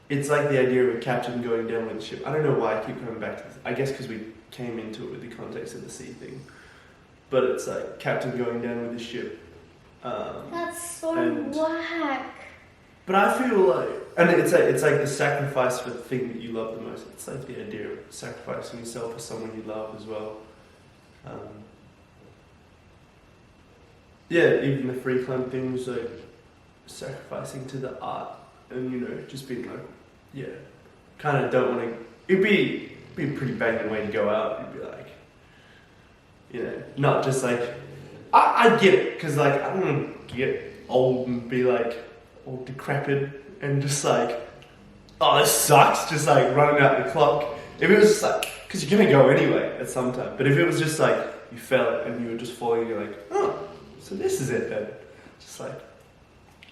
it's like the idea of a captain going down with a ship. I don't know why I keep coming back to this. I guess because we came into it with the context of the sea thing. But it's like captain going down with a ship. That's so whack. But I feel like, and it's like the sacrifice for the thing that you love the most. It's like the idea of sacrificing yourself for someone you love as well. Yeah, even the free climb thing was like sacrificing to the art, and you know, just being like, yeah, kind of don't want to. It'd be a pretty banging way to go out. You'd be like, you know, not just like, I get it, because like I don't want to get old and be like all decrepit and just like, oh, this sucks, just like running out the clock. If it was just like, because you're gonna go anyway at some time, but if it was just like you fell and you were just falling, you're like, oh. So this is it then. Just like,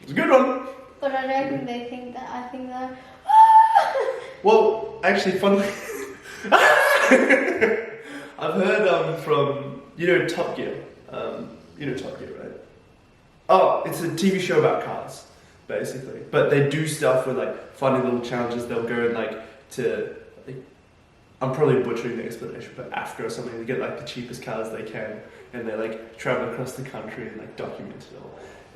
it's a good one. But I don't think they think that. I think that. Well, actually, funnily, I've heard from, you know, Top Gear. You know Top Gear, right? Oh, it's a TV show about cars, basically. But they do stuff with like funny little challenges. They'll go and like to, like, I'm probably butchering the explanation, but after or something, they get like the cheapest cars they can, and they like travel across the country and like document it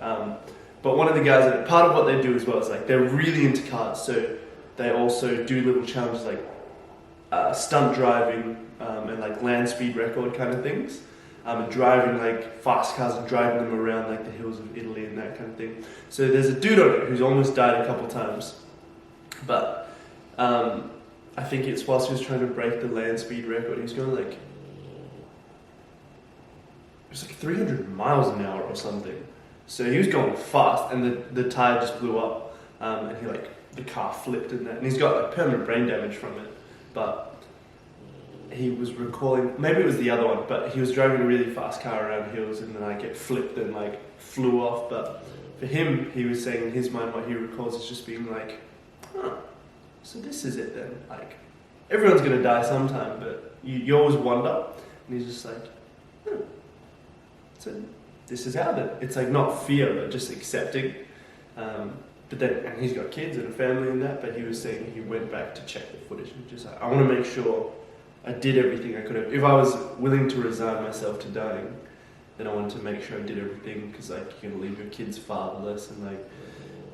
all. But one of the guys, part of what they do as well is like they're really into cars, so they also do little challenges like stunt driving and like land speed record kind of things, and driving like fast cars and driving them around like the hills of Italy and that kind of thing. So there's a dude on it who's almost died a couple times, but I think it's whilst he was trying to break the land speed record, he was going like, it was like 300 miles an hour or something. So he was going fast, and the tire just blew up, and he like, the car flipped and that, and he's got like permanent brain damage from it. But he was recalling, maybe it was the other one, but he was driving a really fast car around hills, and then like it flipped and like flew off. But for him, he was saying in his mind, what he recalls is just being like, huh, so this is it then. Like, everyone's gonna die sometime, but you always wonder. And he's just like, so this is how then. It's like not fear, but just accepting. But then, and he's got kids and a family and that, but he was saying he went back to check the footage and just like, I want to make sure I did everything I could have. If I was willing to resign myself to dying, then I wanted to make sure I did everything, because like you're gonna leave your kids fatherless and like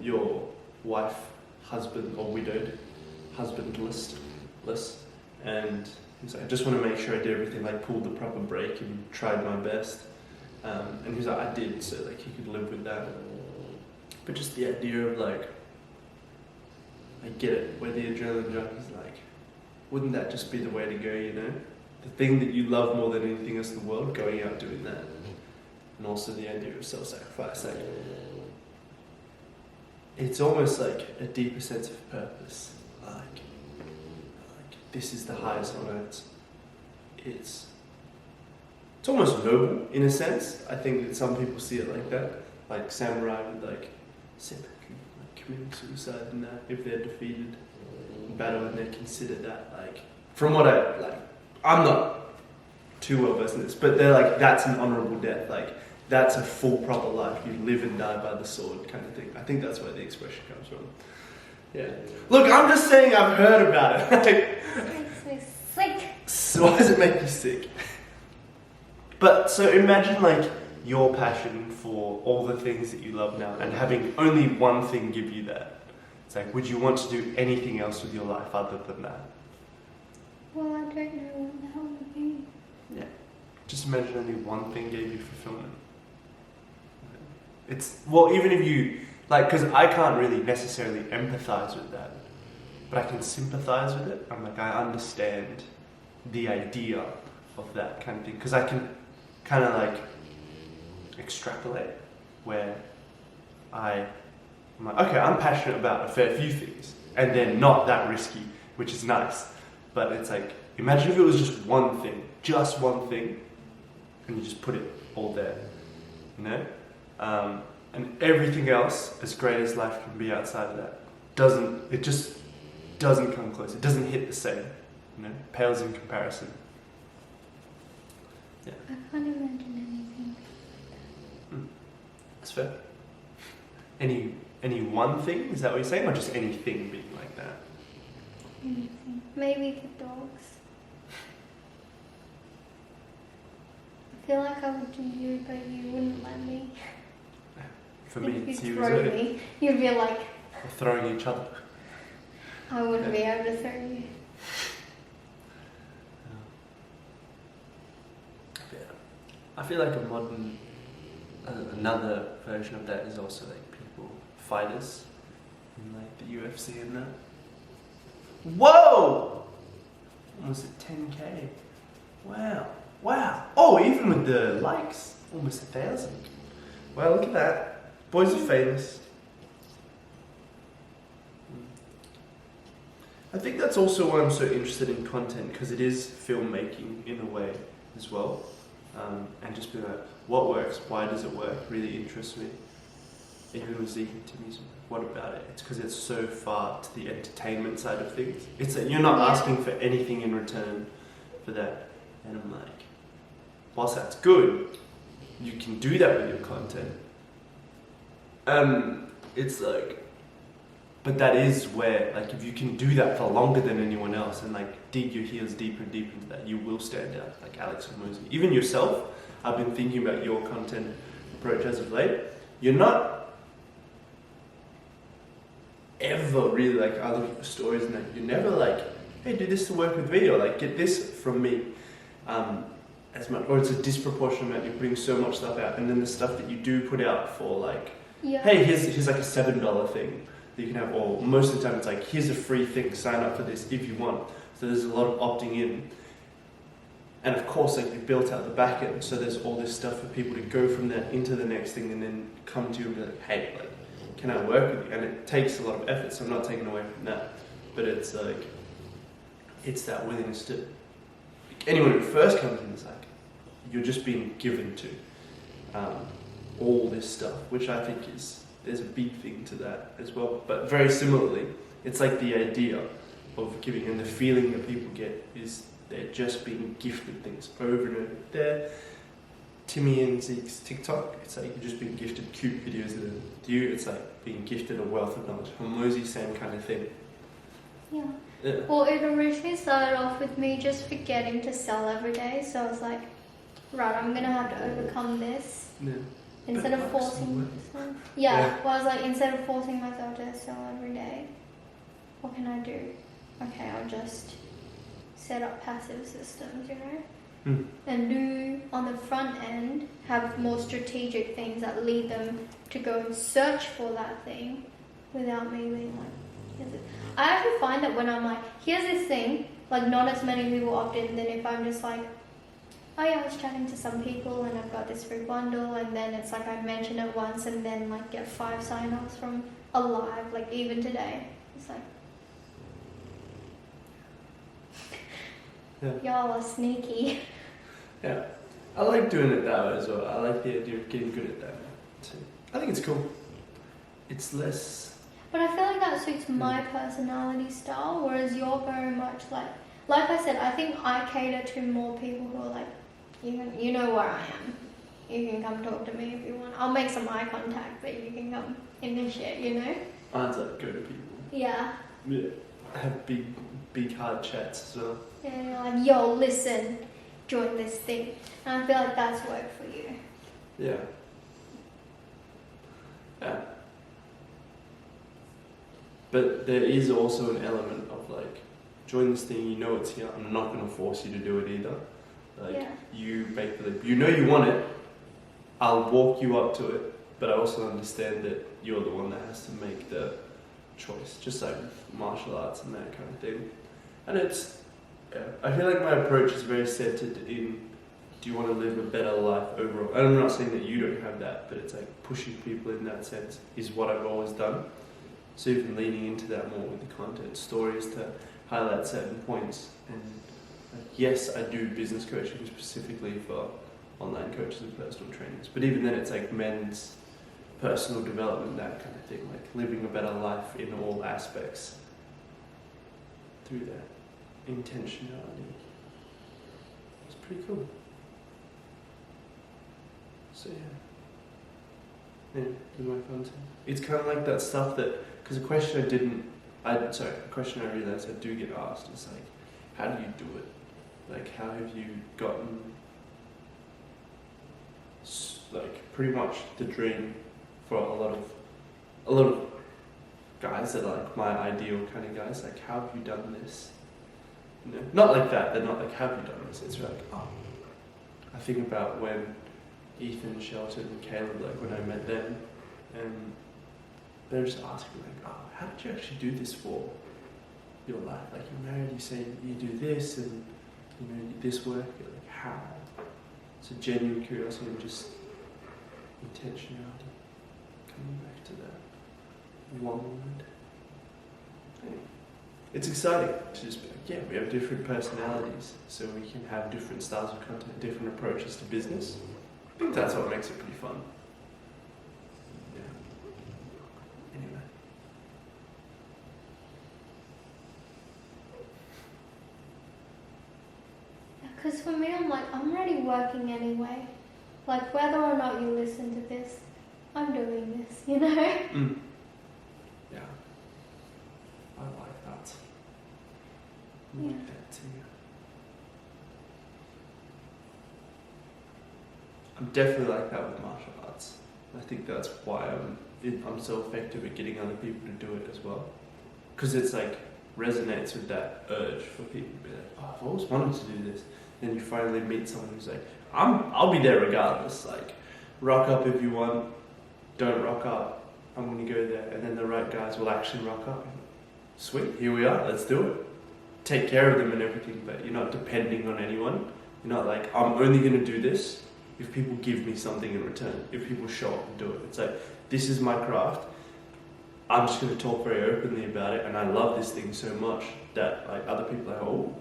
your wife, husband, or widowed, husbandless, and he's like, I just want to make sure I did everything, like pulled the proper brake and tried my best. And he's like, I did, so like he could live with that. But just the idea of like, I get it, where the adrenaline junkie's like, wouldn't that just be the way to go, you know? The thing that you love more than anything else in the world, going out doing that. And also the idea of self-sacrifice, like, it's almost like a deeper sense of purpose. Like this is the highest on earth. It's almost noble in a sense. I think that some people see it like that. Like samurai would like seppuku, like committing suicide and that if they're defeated in battle, and they consider that like, from what I'm not too well versed in this, but they're like, that's an honourable death. Like that's a full proper life. You live and die by the sword kind of thing. I think that's where the expression comes from. Yeah. Look, I'm just saying I've heard about it. It makes me sick. So why does it make you sick? But so imagine like your passion for all the things that you love now, and having only one thing give you that. It's like, would you want to do anything else with your life other than that? Well, I don't know what that would be. Yeah. Just imagine only one thing gave you fulfillment. It's, well, even if you Like, because I can't really necessarily empathize with that, but I can sympathize with it. I'm like, I understand the idea of that kind of thing, because I can kind of like extrapolate where I'm like, okay, I'm passionate about a fair few things, and they're not that risky, which is nice. But it's like, imagine if it was just one thing, and you just put it all there, you know? And everything else, as great as life can be outside of that, it just doesn't come close. It doesn't hit the same, you know? Pales in comparison. Yeah. I can't imagine anything. That's fair. Any one thing? Is that what you're saying, or just anything being like that? Anything. Maybe the dogs. I feel like I would do you, but you wouldn't let me. For me, it's you, throw isn't it? me, you'd be like... We're throwing each other. I wouldn't be able to throw you. Yeah. I feel like a modern, another version of that is also like people, fighters, in like the UFC and that. Whoa! Almost at 10k. Wow. Oh, even with the likes, almost 1,000. Wow, look at that. Boys are famous. I think that's also why I'm so interested in content, because it is filmmaking in a way as well. And just being like, what works? Why does it work? Really interests me. Even with Zeke and Timmy's, what about it? It's because it's so far to the entertainment side of things. It's that you're not asking for anything in return for that. And I'm like, whilst that's good, you can do that with your content. It's like, but that is where, like, if you can do that for longer than anyone else and like dig your heels deeper and deeper into that, you will stand out, like Alex and Mosey. Even yourself, I've been thinking about your content approach as of late. You're not ever really like, I look at your stories and that, you're never like, hey, do this to work with me, or like, get this from me. As much, or it's a disproportionate amount. You're putting so much stuff out, and then the stuff that you do put out for like, hey, here's like a $7 thing that you can have, or most of the time it's like, here's a free thing, sign up for this if you want. So there's a lot of opting in, and of course, like, you've built out the back end, so there's all this stuff for people to go from that into the next thing, and then come to you and be like, hey, like, can I work with you? And it takes a lot of effort, so I'm not taking away from that, but it's like, it's that willingness to. Anyone who first comes in is like, you're just being given to all this stuff, which I think there's a big thing to that as well. But very similarly, it's like the idea of giving, and the feeling that people get is they're just being gifted things over and over. There, Timmy and Zeke's TikTok, it's like you're just being gifted cute videos of you. It's like being gifted a wealth of knowledge. Mosey, same kind of thing. Yeah. Yeah. Well, it originally started off with me just forgetting to sell every day, so I was like, right, I'm gonna have to overcome this. Yeah. Instead of forcing myself. Well, I was like, instead of forcing myself to sell every day, what can I do? Okay, I'll just set up passive systems, you know? And do, on the front end, have more strategic things that lead them to go and search for that thing without me being like, here's it. I actually find that when I'm like, here's this thing, like, not as many people opt in than if I'm just like, oh yeah, I was chatting to some people and I've got this free bundle, and then it's like I mention it once and then like get 5 sign-offs from a live, like even today. It's like, y'all are sneaky. Yeah, I like doing it that way as well. I like the idea of getting good at that too. I think it's cool. It's less. But I feel like that suits my personality style, whereas you're very much like I said, I think I cater to more people who are like, you know where I am. You can come talk to me if you want. I'll make some eye contact, but you can come initiate, you know? I like go to people. Yeah. Yeah. Have big hard chats as well. Yeah, you're like, yo, listen, join this thing. And I feel like that's worked for you. Yeah. Yeah. But there is also an element of like, join this thing, you know it's here, I'm not going to force you to do it either. Like, you make the leap. You know you want it, I'll walk you up to it, but I also understand that you're the one that has to make the choice, just like martial arts and that kind of thing. And I feel like my approach is very centered in, do you want to live a better life overall? And I'm not saying that you don't have that, but it's like pushing people in that sense is what I've always done. So even leaning into that more with the content, stories to highlight certain points. And like, yes, I do business coaching specifically for online coaches and personal trainers, but even then it's like men's personal development, that kind of thing, like living a better life in all aspects through that intentionality. It's pretty cool. So yeah, with my content, it's kind of like that stuff that, because a question a question I realized I do get asked is like, how do you do it? Like, how have you gotten like pretty much the dream for a lot of guys that are like my ideal kind of guys, like, how have you done this? You know, not like that, they're not like, how have you done this? It's like, oh, I think about when Ethan, Shelton and Kaey-Lib, like when I met them, and they're just asking like, oh, how did you actually do this for your life? Like, you're married, you say you do this and you know this work, you're like, how? It's a genuine curiosity and just intentionality. Coming back to that one word. Anyway, it's exciting to just be like, yeah, we have different personalities, so we can have different styles of content, different approaches to business. I think that's what makes it pretty fun. Yeah. Anyway. Because for me, I'm like, I'm already working anyway. Like, whether or not you listen to this, I'm doing this, you know? Mm. Yeah. I like that. I like that too. I'm definitely like that with martial arts. I think that's why I'm so effective at getting other people to do it as well. Because it's like, resonates with that urge for people to be like, oh, I've always wanted to do this. Then you finally meet someone who's like, I'll be there regardless. Like, rock up if you want, don't rock up, I'm going to go there. And then the right guys will actually rock up. Sweet, here we are, let's do it. Take care of them and everything, but you're not depending on anyone. You're not like, I'm only going to do this if people give me something in return, if people show up and do it. It's like, this is my craft. I'm just going to talk very openly about it, and I love this thing so much that like other people are like, oh,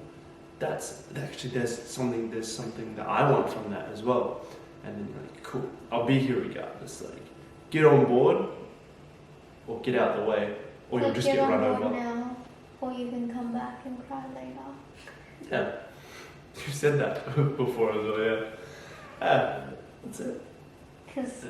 that's actually there's something that I want from that as well. And then you're like, cool, I'll be here regardless. Like, get on board or get out the way, or you'll just get run over. Now, or you can come back and cry later. Yeah, you said that before as well. Yeah, that's it. Because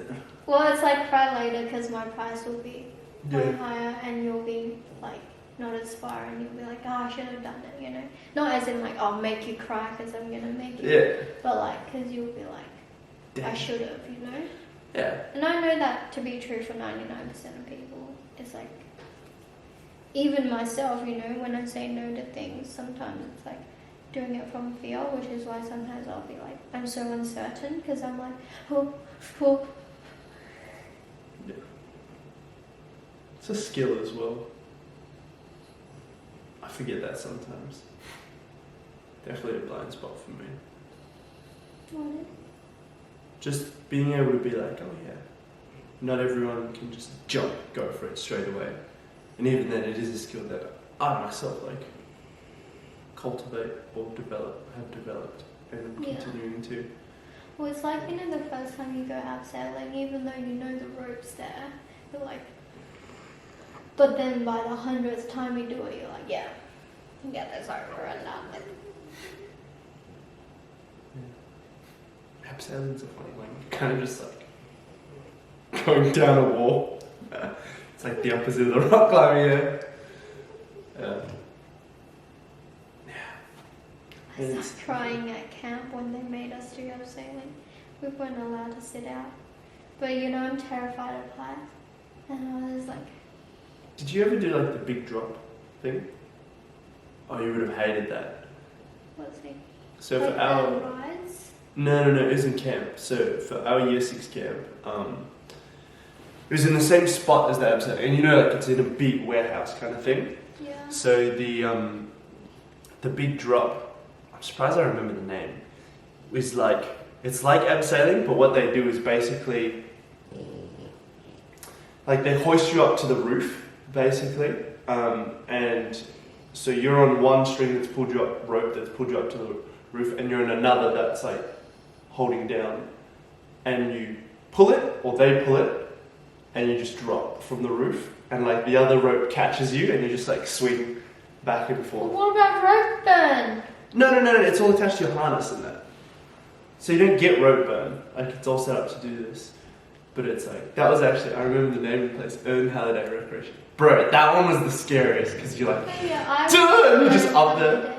well, it's like cry later because my price will be yeah. higher and you'll be like not as far and you'll be like, oh, I should have done it, you know, not as in like I'll make you cry because I'm gonna make you, yeah, but like because you'll be like, damn, I should have, you know. Yeah. And I know that to be true for 99% of people. It's like, even myself, you know, when I say no to things, sometimes it's like doing it from fear, which is why sometimes I'll be like, I'm so uncertain because I'm like, oh. Yeah. It's a skill as well. I forget that sometimes. Definitely a blind spot for me. What? Just being able to be like, oh yeah, not everyone can just go for it straight away. And even then, it is a skill that I myself like cultivate or have developed, and I'm continuing to. Well, it's like, you know, the first time you go out sailing, even though you know the ropes there, you're like, but then by the 100th time you do it, you're like, yeah, get this over and done with. Abseiling's a funny one. You're kind of just like going down a wall. It's like the opposite of the rock climbing, yeah. I started crying at camp when they made us do abseiling. We weren't allowed to sit out. But you know, I'm terrified of heights. And I was like... Did you ever do like the big drop thing? Oh, you would have hated that. What's it? So like for our... rides? No, it was in camp. So for our year 6 camp, It was in the same spot as the abseiling, and you know, like it's in a big warehouse kind of thing. Yeah. So the big drop, I'm surprised I remember the name, is like, it's like abseiling, but what they do is basically, like they hoist you up to the roof, basically, and so you're on one string that's pulled you up, rope that's pulled you up to the roof, and you're in another that's like holding down, and you pull it, or they pull it, and you just drop from the roof, and like the other rope catches you, and you just like swing back and forth. What about rope burn? No, it's all attached to your harness in that. So you don't get rope burn, like it's all set up to do this. But it's like, that was actually, I remember the name of the place, Ern Halliday Recreation. Bro, that one was the scariest, because you're like, and you're just up there.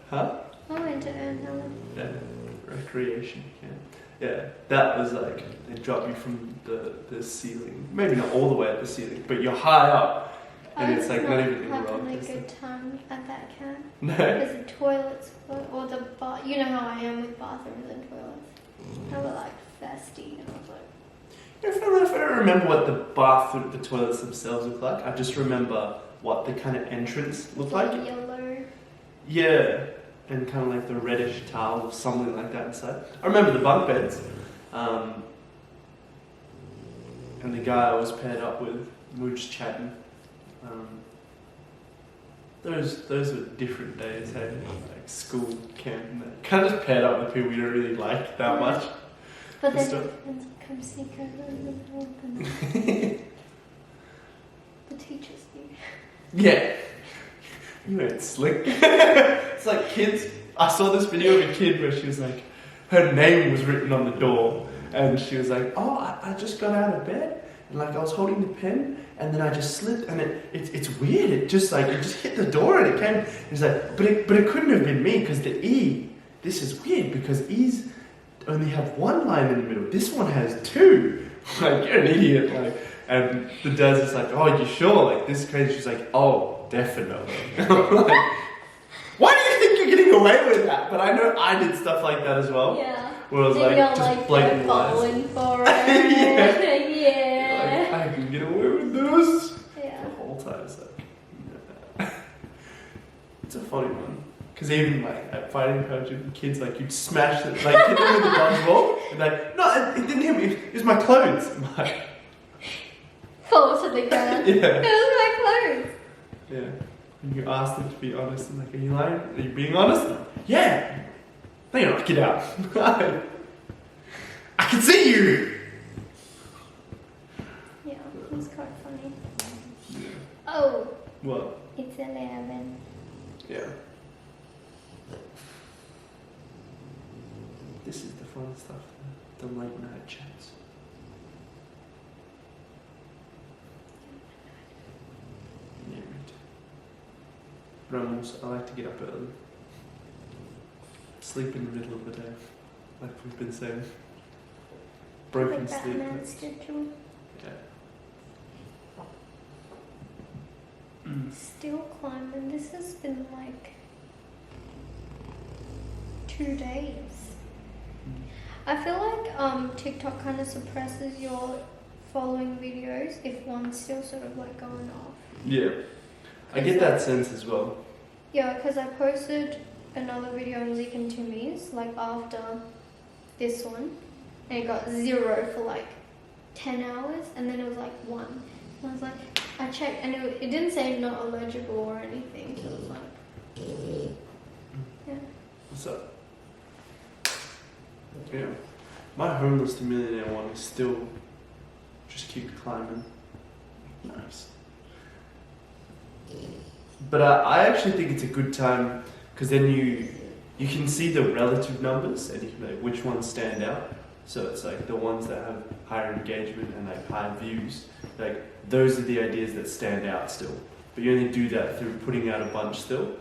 Huh? I went to Ern Halliday. Yeah, recreation camp. Yeah, that was like, they drop you from the ceiling. Maybe not all the way at the ceiling, but you're high up. And it's like not even in the rock. I had a good time at that camp. No. Because the toilets or the bath, you know how I am with bathrooms and toilets. They were like festy, and I was like, I don't remember what the toilets themselves look like. I just remember what the kind of entrance looked like. Yellow. Yeah, and kind of like the reddish tile or something like that inside. I remember the bunk beds, and the guy I was paired up with, we were just chatting. Those were different days, hey? Like school, camp, and that. Kind of just paired up with people you don't really like that much. But then your friends come sneak over and open. The teachers knew. Yeah. You went slick. It's like kids. I saw this video of a kid where she was like, her name was written on the door, and she was like, oh, I just got out of bed, and like I was holding the pen, and then I just slipped, and it's weird. It just hit the door, and it came. He's like, but it couldn't have been me, because the E. This is weird because E's only have one line in the middle. This one has two. Like, you're an idiot. Like, and the dad's just like, oh, you sure? Like, this is crazy. She's like, oh, definitely. I'm like, why do you think you're getting away with that? But I know I did stuff like that as well. Yeah. Where I was like, just blatant lies. Falling for it. Yeah. Yeah. Like, I can get away with this. Yeah. The whole time it's like, nah. It's a funny one. Because even like at fighting coach with the kids, like you'd smash it, like hit them with the dodgeball, and like, no, it didn't hit me, it was my clothes. I'm like, fall to the ground. Yeah. It was my clothes. Yeah. And you ask them to be honest, and like, are you lying? Are you being honest? Yeah. No, you're not. Get out. I can see you. Yeah, it was quite funny. Yeah. Oh. What? It's 11. Yeah. This is the fun stuff, the late night chats. Yeah, me too. But I like to get up early. Sleep in the middle of the day, like we've been saying. Broken Like sleep. Batman schedule. Yeah. Still climbing. This has been like 2 days. I feel like TikTok kind of suppresses your following videos if one's still sort of like going off. Yeah. I get that sense as well. Yeah, because I posted another video on Zik and Timmy's like after this one, and it got 0 for like 10 hours, and then it was like 1. And I was like, I checked, and it didn't say not eligible or anything, so it was like, yeah. What's up? Yeah. My homeless to millionaire one is still just keep climbing. Nice. But I actually think it's a good time because then you can see the relative numbers and you can like which ones stand out. So it's like the ones that have higher engagement and like high views. Like those are the ideas that stand out still. But you only do that through putting out a bunch still.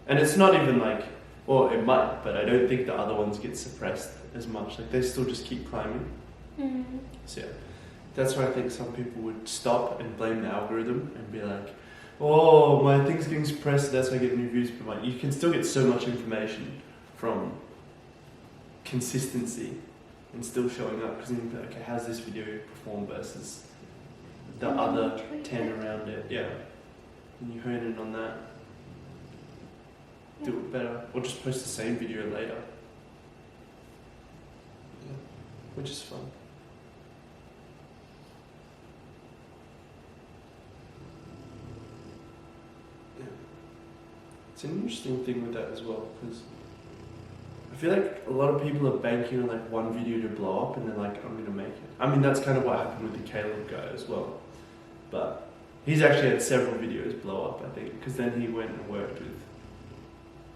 And it's not even like, well, it might, but I don't think the other ones get suppressed as much. Like they still just keep climbing. Mm-hmm. So yeah, that's where I think some people would stop and blame the algorithm and be like, oh, my thing's getting suppressed, that's why I get new views. But like, you can still get so much information from consistency and still showing up because then you can be like, okay, how's this video perform versus the other 10 around it. Yeah. And you hone in on that. Do it better. Or just post the same video later. Yeah. Which is fun. Yeah. It's an interesting thing with that as well, because I feel like a lot of people are banking on like one video to blow up and they're like, I'm gonna make it. I mean, that's kind of what happened with the Kaey-Lib guy as well. But he's actually had several videos blow up, I think, because then he went and worked with,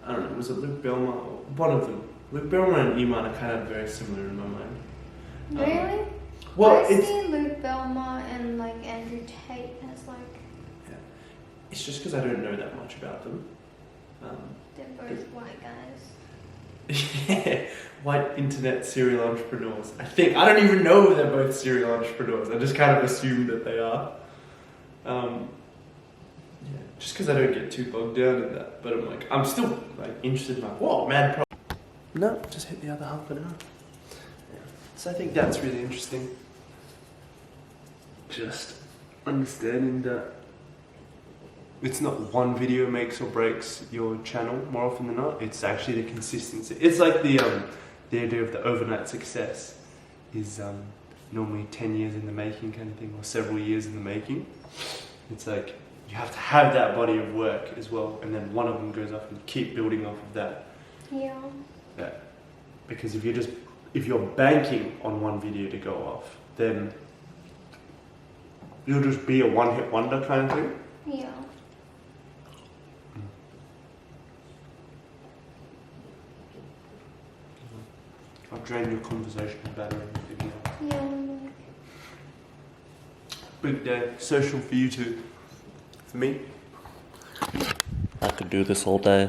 I don't know, was it Luke Belmar? Or one of them. Luke Belmar and Iman are kind of very similar in my mind. Really? Well, I see Luke Belmar and like Andrew Tate as like. Yeah. It's just because I don't know that much about them. They're both white guys. Yeah, white internet serial entrepreneurs. I think. I don't even know if they're both serial entrepreneurs. I just kind of assume that they are. Yeah, just because I don't get too bogged down in that. But I'm like, I'm still like interested in like, whoa, mad pro. No, just hit the other half an hour. Yeah. So I think that's really interesting. Just understanding that it's not one video makes or breaks your channel more often than not. It's actually the consistency. It's like the idea of the overnight success is normally 10 years in the making kind of thing, or several years in the making. It's like you have to have that body of work as well, and then one of them goes off and keep building off of that. Yeah. Yeah. Because if you're banking on one video to go off, then you'll just be a one-hit wonder kind of thing. Yeah. I'll drain your conversational battery with you now. Yeah. Big day. Social for you too. For me, I could do this all day.